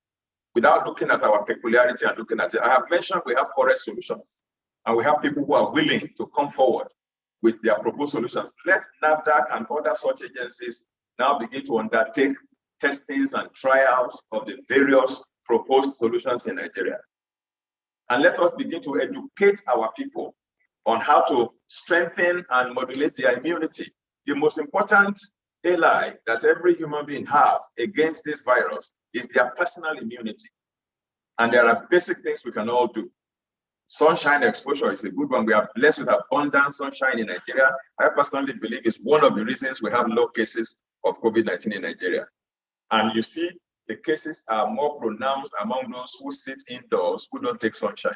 without looking at our peculiarity and looking at it. I have mentioned we have forest solutions, and we have people who are willing to come forward with their proposed solutions. Let NAFDAC and other such agencies now begin to undertake testings and trials of the various proposed solutions in Nigeria. And let us begin to educate our people on how to strengthen and modulate their immunity. The most important ally that every human being has against this virus is their personal immunity. And there are basic things we can all do. Sunshine exposure is a good one. We are blessed with abundant sunshine in Nigeria. I personally believe it's one of the reasons we have low cases of COVID-19 in Nigeria. And you see, the cases are more pronounced among those who sit indoors, who don't take sunshine.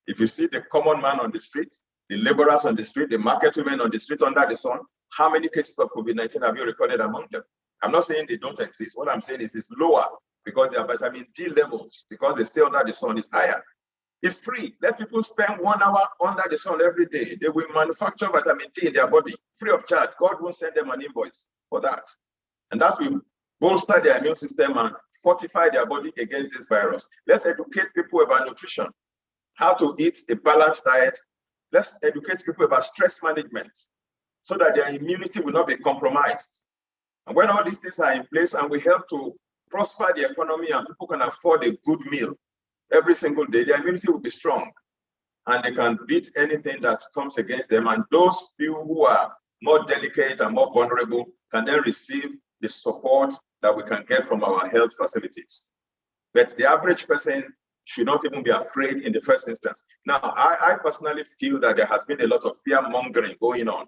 If you see the common man on the street, the laborers on the street, the market women on the street under the sun, how many cases of COVID-19 have you recorded among them? I'm not saying they don't exist. What I'm saying is it's lower because their vitamin D levels, because they stay under the sun, is higher. It's free. Let people spend 1 hour under the sun every day. They will manufacture vitamin D in their body, free of charge. God won't send them an invoice for that. And that will bolster their immune system and fortify their body against this virus. Let's educate people about nutrition, how to eat a balanced diet. Let's educate people about stress management so that their immunity will not be compromised. And when all these things are in place and we help to prosper the economy and people can afford a good meal every single day, their immunity will be strong and they can beat anything that comes against them. And those few who are more delicate and more vulnerable can then receive the support that we can get from our health facilities. But the average person should not even be afraid in the first instance. Now, I personally feel that there has been a lot of fear mongering going on.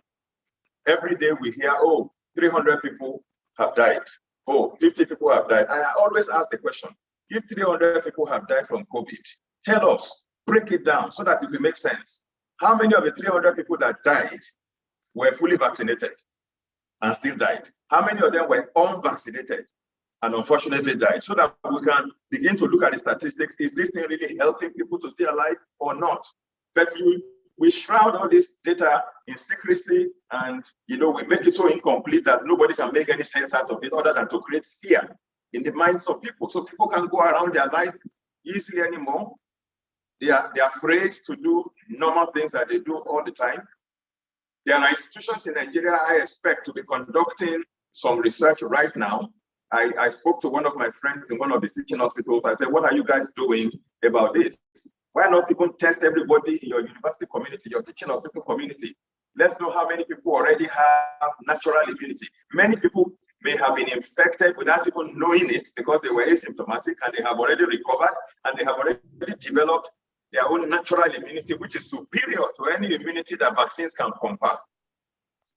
Every day we hear, oh, 300 people have died. Oh, 50 people have died. I always ask the question, if 300 people have died from COVID, tell us, break it down so that it will make sense. How many of the 300 people that died were fully vaccinated and still died? How many of them were unvaccinated and unfortunately died? So that we can begin to look at the statistics. Is this thing really helping people to stay alive or not? But we shroud all this data in secrecy, and we make it so incomplete that nobody can make any sense out of it other than to create fear in the minds of people. So people can go around their life easily anymore. They're afraid to do normal things that they do all the time. There are institutions in Nigeria I expect to be conducting some research right now. I spoke to one of my friends in one of the teaching hospitals. I said, what are you guys doing about this? Why not even test everybody in your university community, your teaching hospital community? Let's know how many people already have natural immunity. Many people may have been infected without even knowing it because they were asymptomatic and they have already recovered and they have already developed their own natural immunity, which is superior to any immunity that vaccines can confer.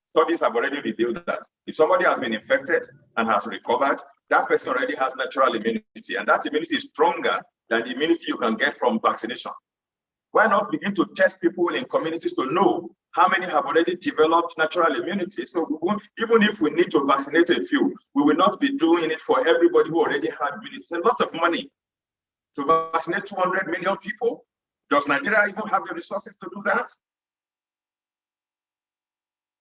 Studies have already revealed that. If somebody has been infected and has recovered, that person already has natural immunity, and that immunity is stronger than the immunity you can get from vaccination. Why not begin to test people in communities to know how many have already developed natural immunity? So even if we need to vaccinate a few, we will not be doing it for everybody who already had immunity. It's a lot of money to vaccinate 200 million people. Does Nigeria even have the resources to do that?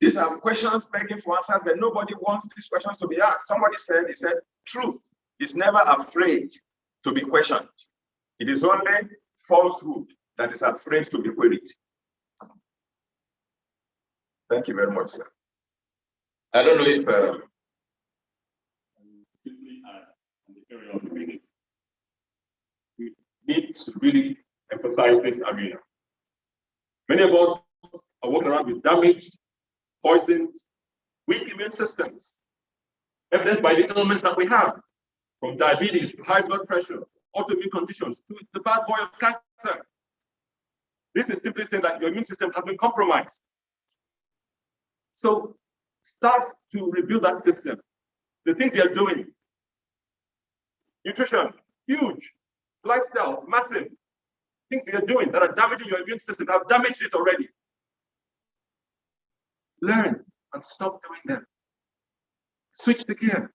These are questions begging for answers, but nobody wants these questions to be asked. Somebody said, he said, truth is never afraid to be questioned. It is only falsehood that is afraid to be queried. Thank you very much, sir. I don't know if simply and the area of the minute. We need to really emphasize this arena. Many of us are walking around with damaged, poisoned, weak immune systems, evidenced by the ailments that we have, from diabetes to high blood pressure, autoimmune conditions, to the bad boy of cancer. This is simply saying that your immune system has been compromised. So start to rebuild that system. The things you're doing, nutrition, huge, lifestyle, massive, things you're doing that are damaging your immune system, have damaged it already. Learn and stop doing them. Switch the gear.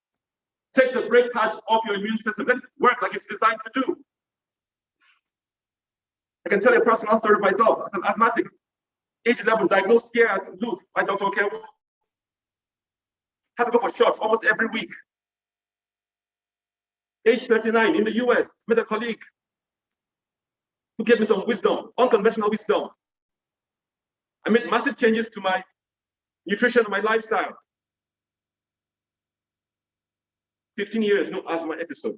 Take the brake pads off your immune system. Let it work like it's designed to do. I can tell you a personal story of myself. As an asthmatic, age 11, diagnosed here at Luth by Dr. Okewo. Had to go for shots almost every week. Age 39, in the US, met a colleague who gave me some wisdom, unconventional wisdom. I made massive changes to my nutrition and my lifestyle. 15 years, no asthma episode.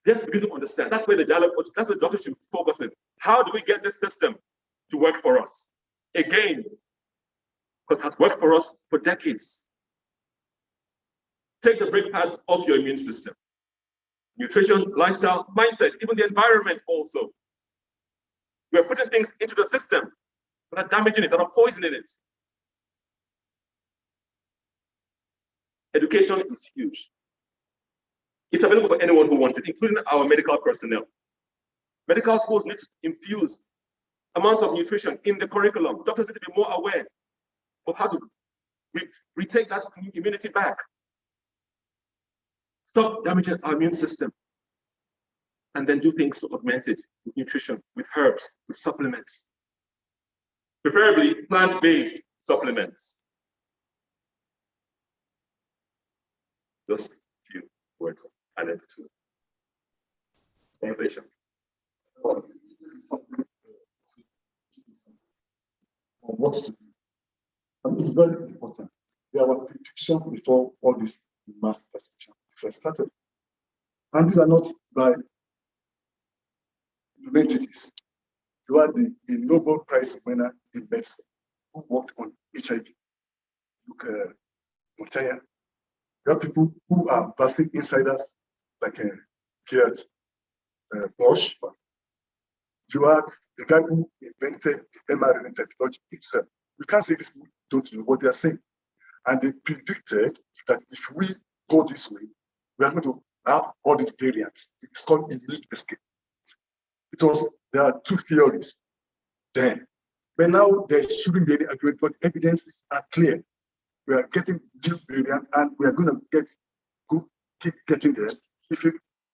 Let's begin to understand. That's where the dialogue, that's where the doctor should focus on. How do we get this system to work for us? Again, because it has worked for us for decades. Take the brake pads off your immune system. Nutrition, lifestyle, mindset, even the environment also. We're putting things into the system that are damaging it, that are poisoning it. Education is huge. It's available for anyone who wants it, including our medical personnel. Medical schools need to infuse amounts of nutrition in the curriculum. Doctors need to be more aware of how to retake that immunity back. Stop damaging our immune system. And then do things to augment it with nutrition, with herbs, with supplements. Preferably plant-based supplements. Just a few words added to the conversation. What to do. And it's very important. There were predictions before all this mass vaccination started. And these are not by entities. You are the Nobel Prize winner in medicine who worked on HIV. Look, Montaigne. There are people who are vaccine insiders like Gerd Bosch. You are the guy who invented the mRNA technology himself. You can't say these people don't know what they are saying. And they predicted that if we go this way, we are going to have all these variants. It's called immune escape. There are two theories then. But now there shouldn't be any argument, but evidences are clear. We are getting new variants and we are going to keep getting them if we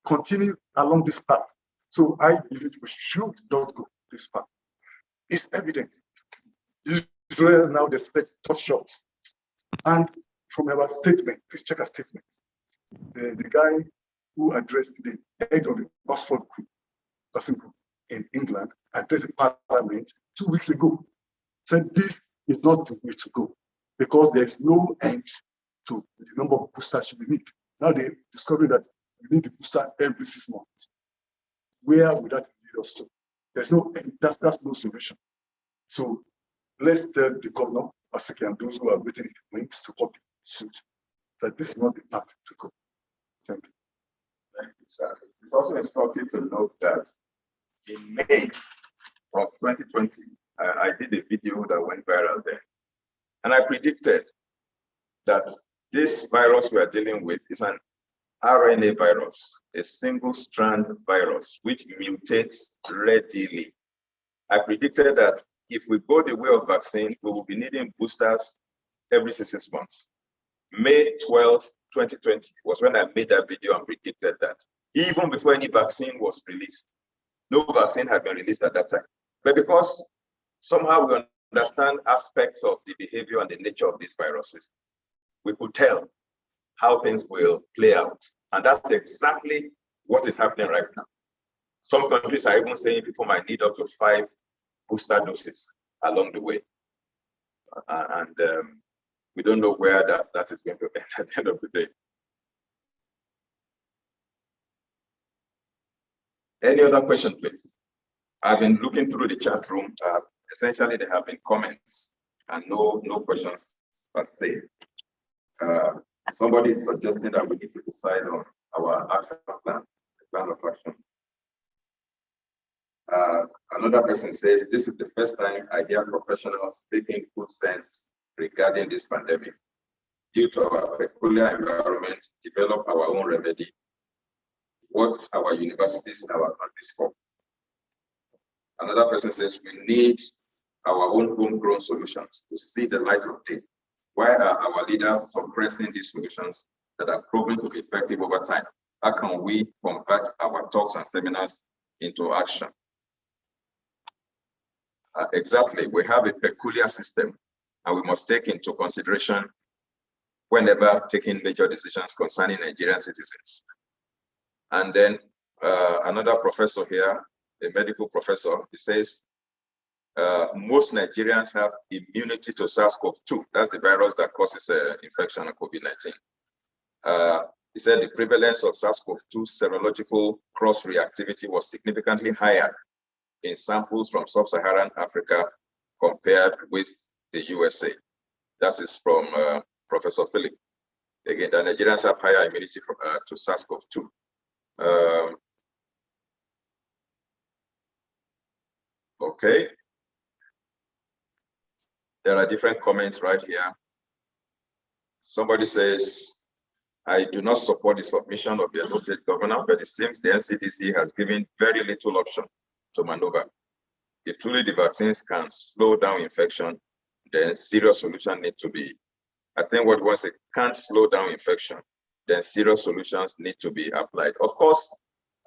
continue along this path. So I believe we should not go this path. It's evident. Israel now the third shots. And from our statement, please check our statement. The guy who addressed the head of the Oxford group, in England, addressed the parliament 2 weeks ago, said this is not the way to go because there's no end to the number of boosters you need. Now they discovered that you need the booster every 6 months. Where would that lead us to? There's no, that's no solution. So let's tell the governor, Asake, and those who are waiting in the wings to copy suit that this is not the path to go. Thank you. Thank you, sir. It's also instructive to note that in May of 2020, I did a video that went viral there. And I predicted that this virus we are dealing with is an RNA virus, a single-strand virus, which mutates readily. I predicted that if we go the way of vaccine, we will be needing boosters every 6 months. May 12, 2020 was when I made that video and predicted that, even before any vaccine was released. No vaccine had been released at that time. But because somehow we understand aspects of the behavior and the nature of these viruses, we could tell how things will play out. And that's exactly what is happening right now. Some countries are even saying people might need up to 5 booster doses along the way. and we don't know where that is going to end at the end of the day. Any other question, please? I've been looking through the chat room. Essentially, there have been comments and no questions per se. Somebody is suggesting that we need to decide on our action plan, the plan of action. Another person says, this is the first time I hear professionals speaking good sense regarding this pandemic. Due to our peculiar environment, develop our own remedy. What our universities and our countries for. Another person says, we need our own homegrown solutions to see the light of day. Why are our leaders suppressing these solutions that are proven to be effective over time? How can we convert our talks and seminars into action? Exactly, we have a peculiar system and we must take into consideration whenever taking major decisions concerning Nigerian citizens. And then another professor here, a medical professor, he says, most Nigerians have immunity to SARS-CoV-2. That's the virus that causes infection of COVID-19. He said the prevalence of SARS-CoV-2 serological cross-reactivity was significantly higher in samples from sub-Saharan Africa compared with the USA. That is from Professor Philip. Again, the Nigerians have higher immunity to SARS-CoV-2. Okay. There are different comments right here. Somebody says, I do not support the submission of the adopted governor, but it seems the NCDC has given very little option to maneuver. If truly the vaccines can slow down infection, then serious solutions need to be. I think what once it can't slow down infection, then serious solutions need to be applied. Of course,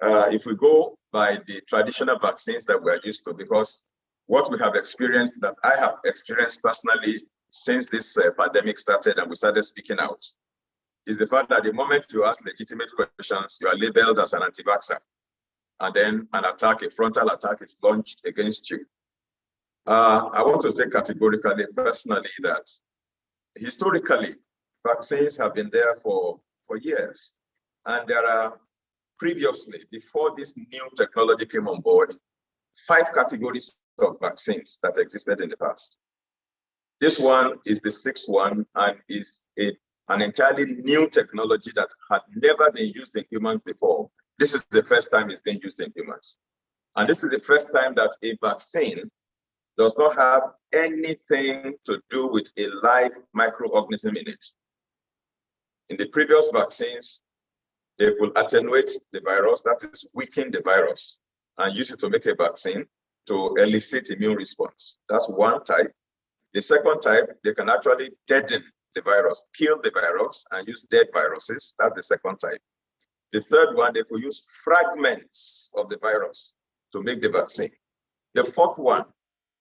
if we go by the traditional vaccines that we're used to, because what we have experienced, that I have experienced personally since this pandemic started and we started speaking out, is the fact that the moment you ask legitimate questions, you are labeled as an anti-vaxxer. And then an attack, a frontal attack is launched against you. I want to say categorically, personally, that historically, vaccines have been there for years. And there are previously, before this new technology came on board, 5 categories of vaccines that existed in the past. This one is the 6th one and is an entirely new technology that had never been used in humans before. This is the first time it's being used in humans. And this is the first time that a vaccine does not have anything to do with a live microorganism in it. In the previous vaccines, they will attenuate the virus, that is, weaken the virus, and use it to make a vaccine to elicit immune response. That's one type. The second type, they can actually deaden the virus, kill the virus, and use dead viruses. That's the second type. The third one, they could use fragments of the virus to make the vaccine. The fourth one,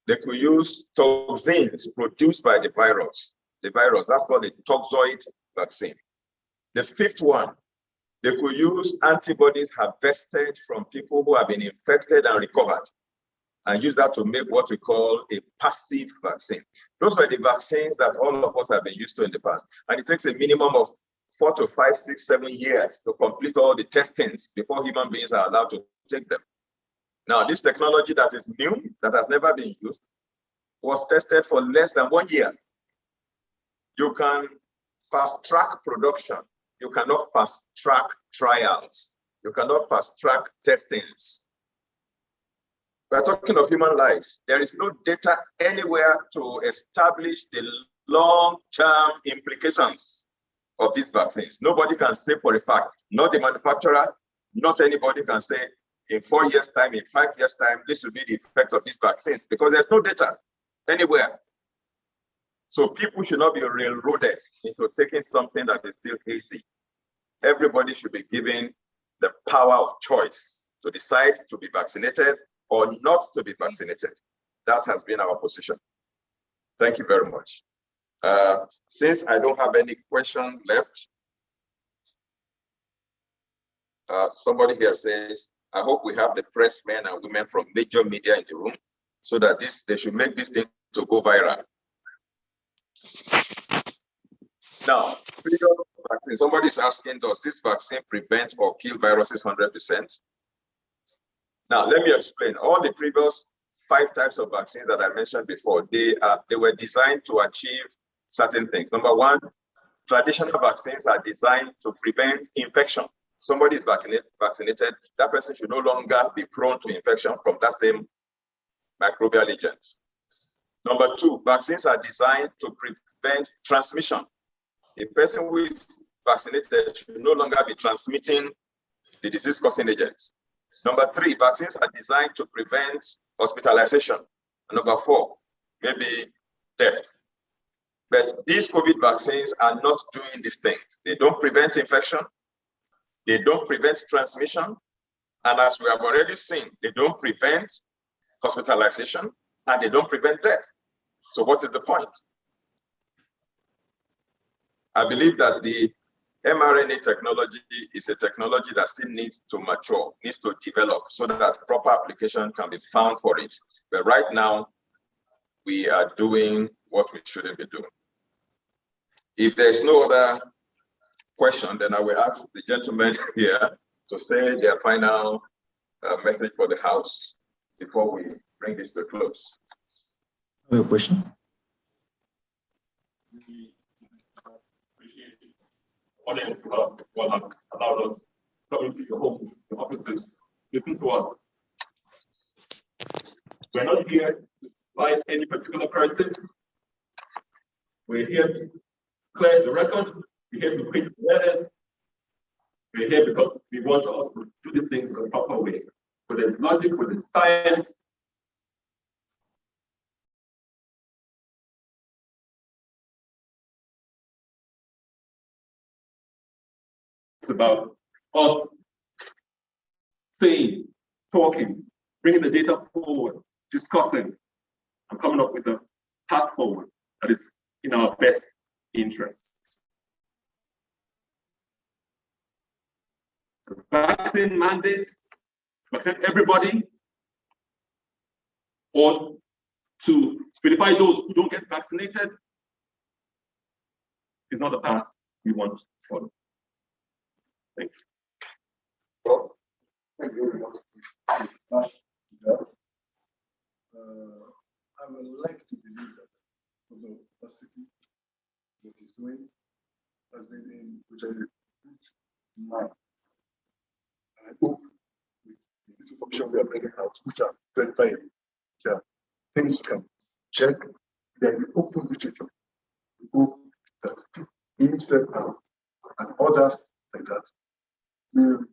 they could use toxins produced by the virus. That's called a toxoid vaccine. The fifth one, they could use antibodies harvested from people who have been infected and recovered, and use that to make what we call a passive vaccine. Those were the vaccines that all of us have been used to in the past. And it takes a minimum of 4 to 5, 6, 7 years to complete all the testings before human beings are allowed to take them. Now, this technology that is new, that has never been used, was tested for less than 1 year. You can fast track production. You cannot fast track trials. You cannot fast track testings. We're talking of human lives. There is no data anywhere to establish the long-term implications of these vaccines. Nobody can say for a fact, not the manufacturer, not anybody can say in 4 years' time, in 5 years' time, this will be the effect of these vaccines, because there's no data anywhere. So people should not be railroaded into taking something that is still hazy. Everybody should be given the power of choice to decide to be vaccinated or not to be vaccinated. That has been our position. Thank you very much. Since I don't have any question left, somebody here says, I hope we have the press men and women from major media in the room so that they should make this thing to go viral. Now, vaccine. Somebody's asking, does this vaccine prevent or kill viruses 100%? Now, let me explain. All the previous 5 types of vaccines that I mentioned before, they were designed to achieve certain things. Number one, traditional vaccines are designed to prevent infection. Somebody is vaccinated, that person should no longer be prone to infection from that same microbial agent. Number two, vaccines are designed to prevent transmission. A person who is vaccinated should no longer be transmitting the disease-causing agents. Number three, vaccines are designed to prevent hospitalization. And number four, maybe death. But these COVID vaccines are not doing these things. They don't prevent infection. They don't prevent transmission. And as we have already seen, they don't prevent hospitalization and they don't prevent death. So what is the point? I believe that the mRNA technology is a technology that still needs to mature, needs to develop so that proper application can be found for it. But right now, we are doing what we shouldn't be doing. If there's no other question, then I will ask the gentleman here to say their final message for the House before we bring this to a close. I have a question. Audience have allowed us come into your homes, your offices, listen to us. We're not here to fight any particular person. We're here to clear the record. We're here to bring awareness. We're here because we want us to do this thing in a proper way. With its logic, with its science. It's about us saying, talking, bringing the data forward, discussing, and coming up with a path forward that is in our best interest. The vaccine mandate, vaccine everybody, or to vilify those who don't get vaccinated is not the path we want to follow. Thank you. Well, thank you very much. I would like to believe that the capacity that is doing has been in with a good mind. And I hope with the information we are bringing out, which are verifiable, which are things you can check, then we open literature. We hope that himself and others like that will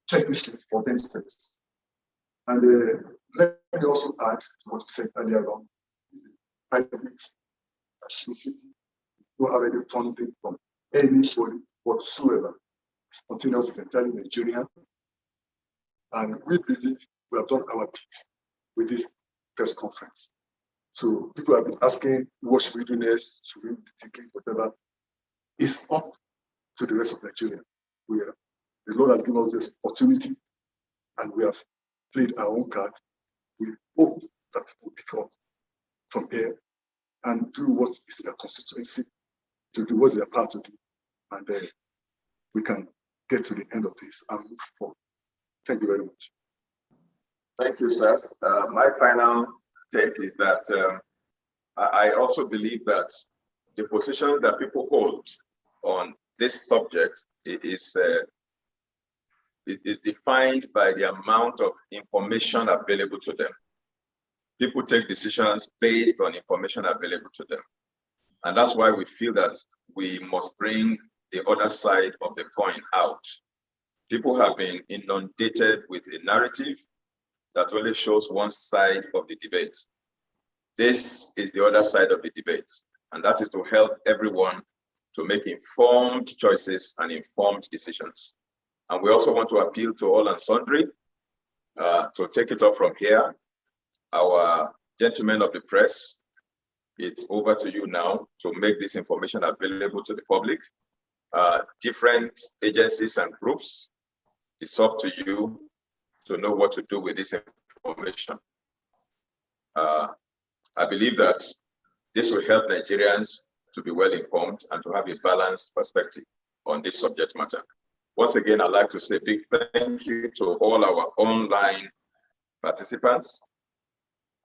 check this case for themselves. And let me also add to what you said earlier on, private association. We don't have any funding from anybody whatsoever. Spontaneous is entirely Nigerian. And we believe we have done our bit with this press conference. So people have been asking, what should we do next? Should we be taking whatever? It's up to the rest of Nigeria. The Lord has given us this opportunity and we have played our own card. We hope that people pick up from here and do what is their constituency, to do what they are part to do. And then we can get to the end of this and move forward. Thank you very much. Thank you, sir. My final take is that I also believe that the position that people hold on this subject is defined by the amount of information available to them. People take decisions based on information available to them. And that's why we feel that we must bring the other side of the coin out. People have been inundated with a narrative that only shows one side of the debate. This is the other side of the debate, and that is to help everyone to make informed choices and informed decisions. And we also want to appeal to all and sundry to take it up from here. Our gentlemen of the press, it's over to you now to make this information available to the public. Different agencies and groups, it's up to you to know what to do with this information. I believe that this will help Nigerians to be well informed and to have a balanced perspective on this subject matter. Once again, I'd like to say a big thank you to all our online participants,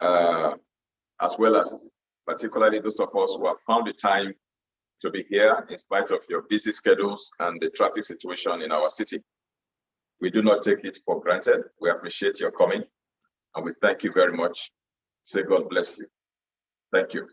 as well as particularly those of us who have found the time to be here in spite of your busy schedules and the traffic situation in our city. We do not take it for granted. We appreciate your coming, and we thank you very much. Say God bless you. Thank you.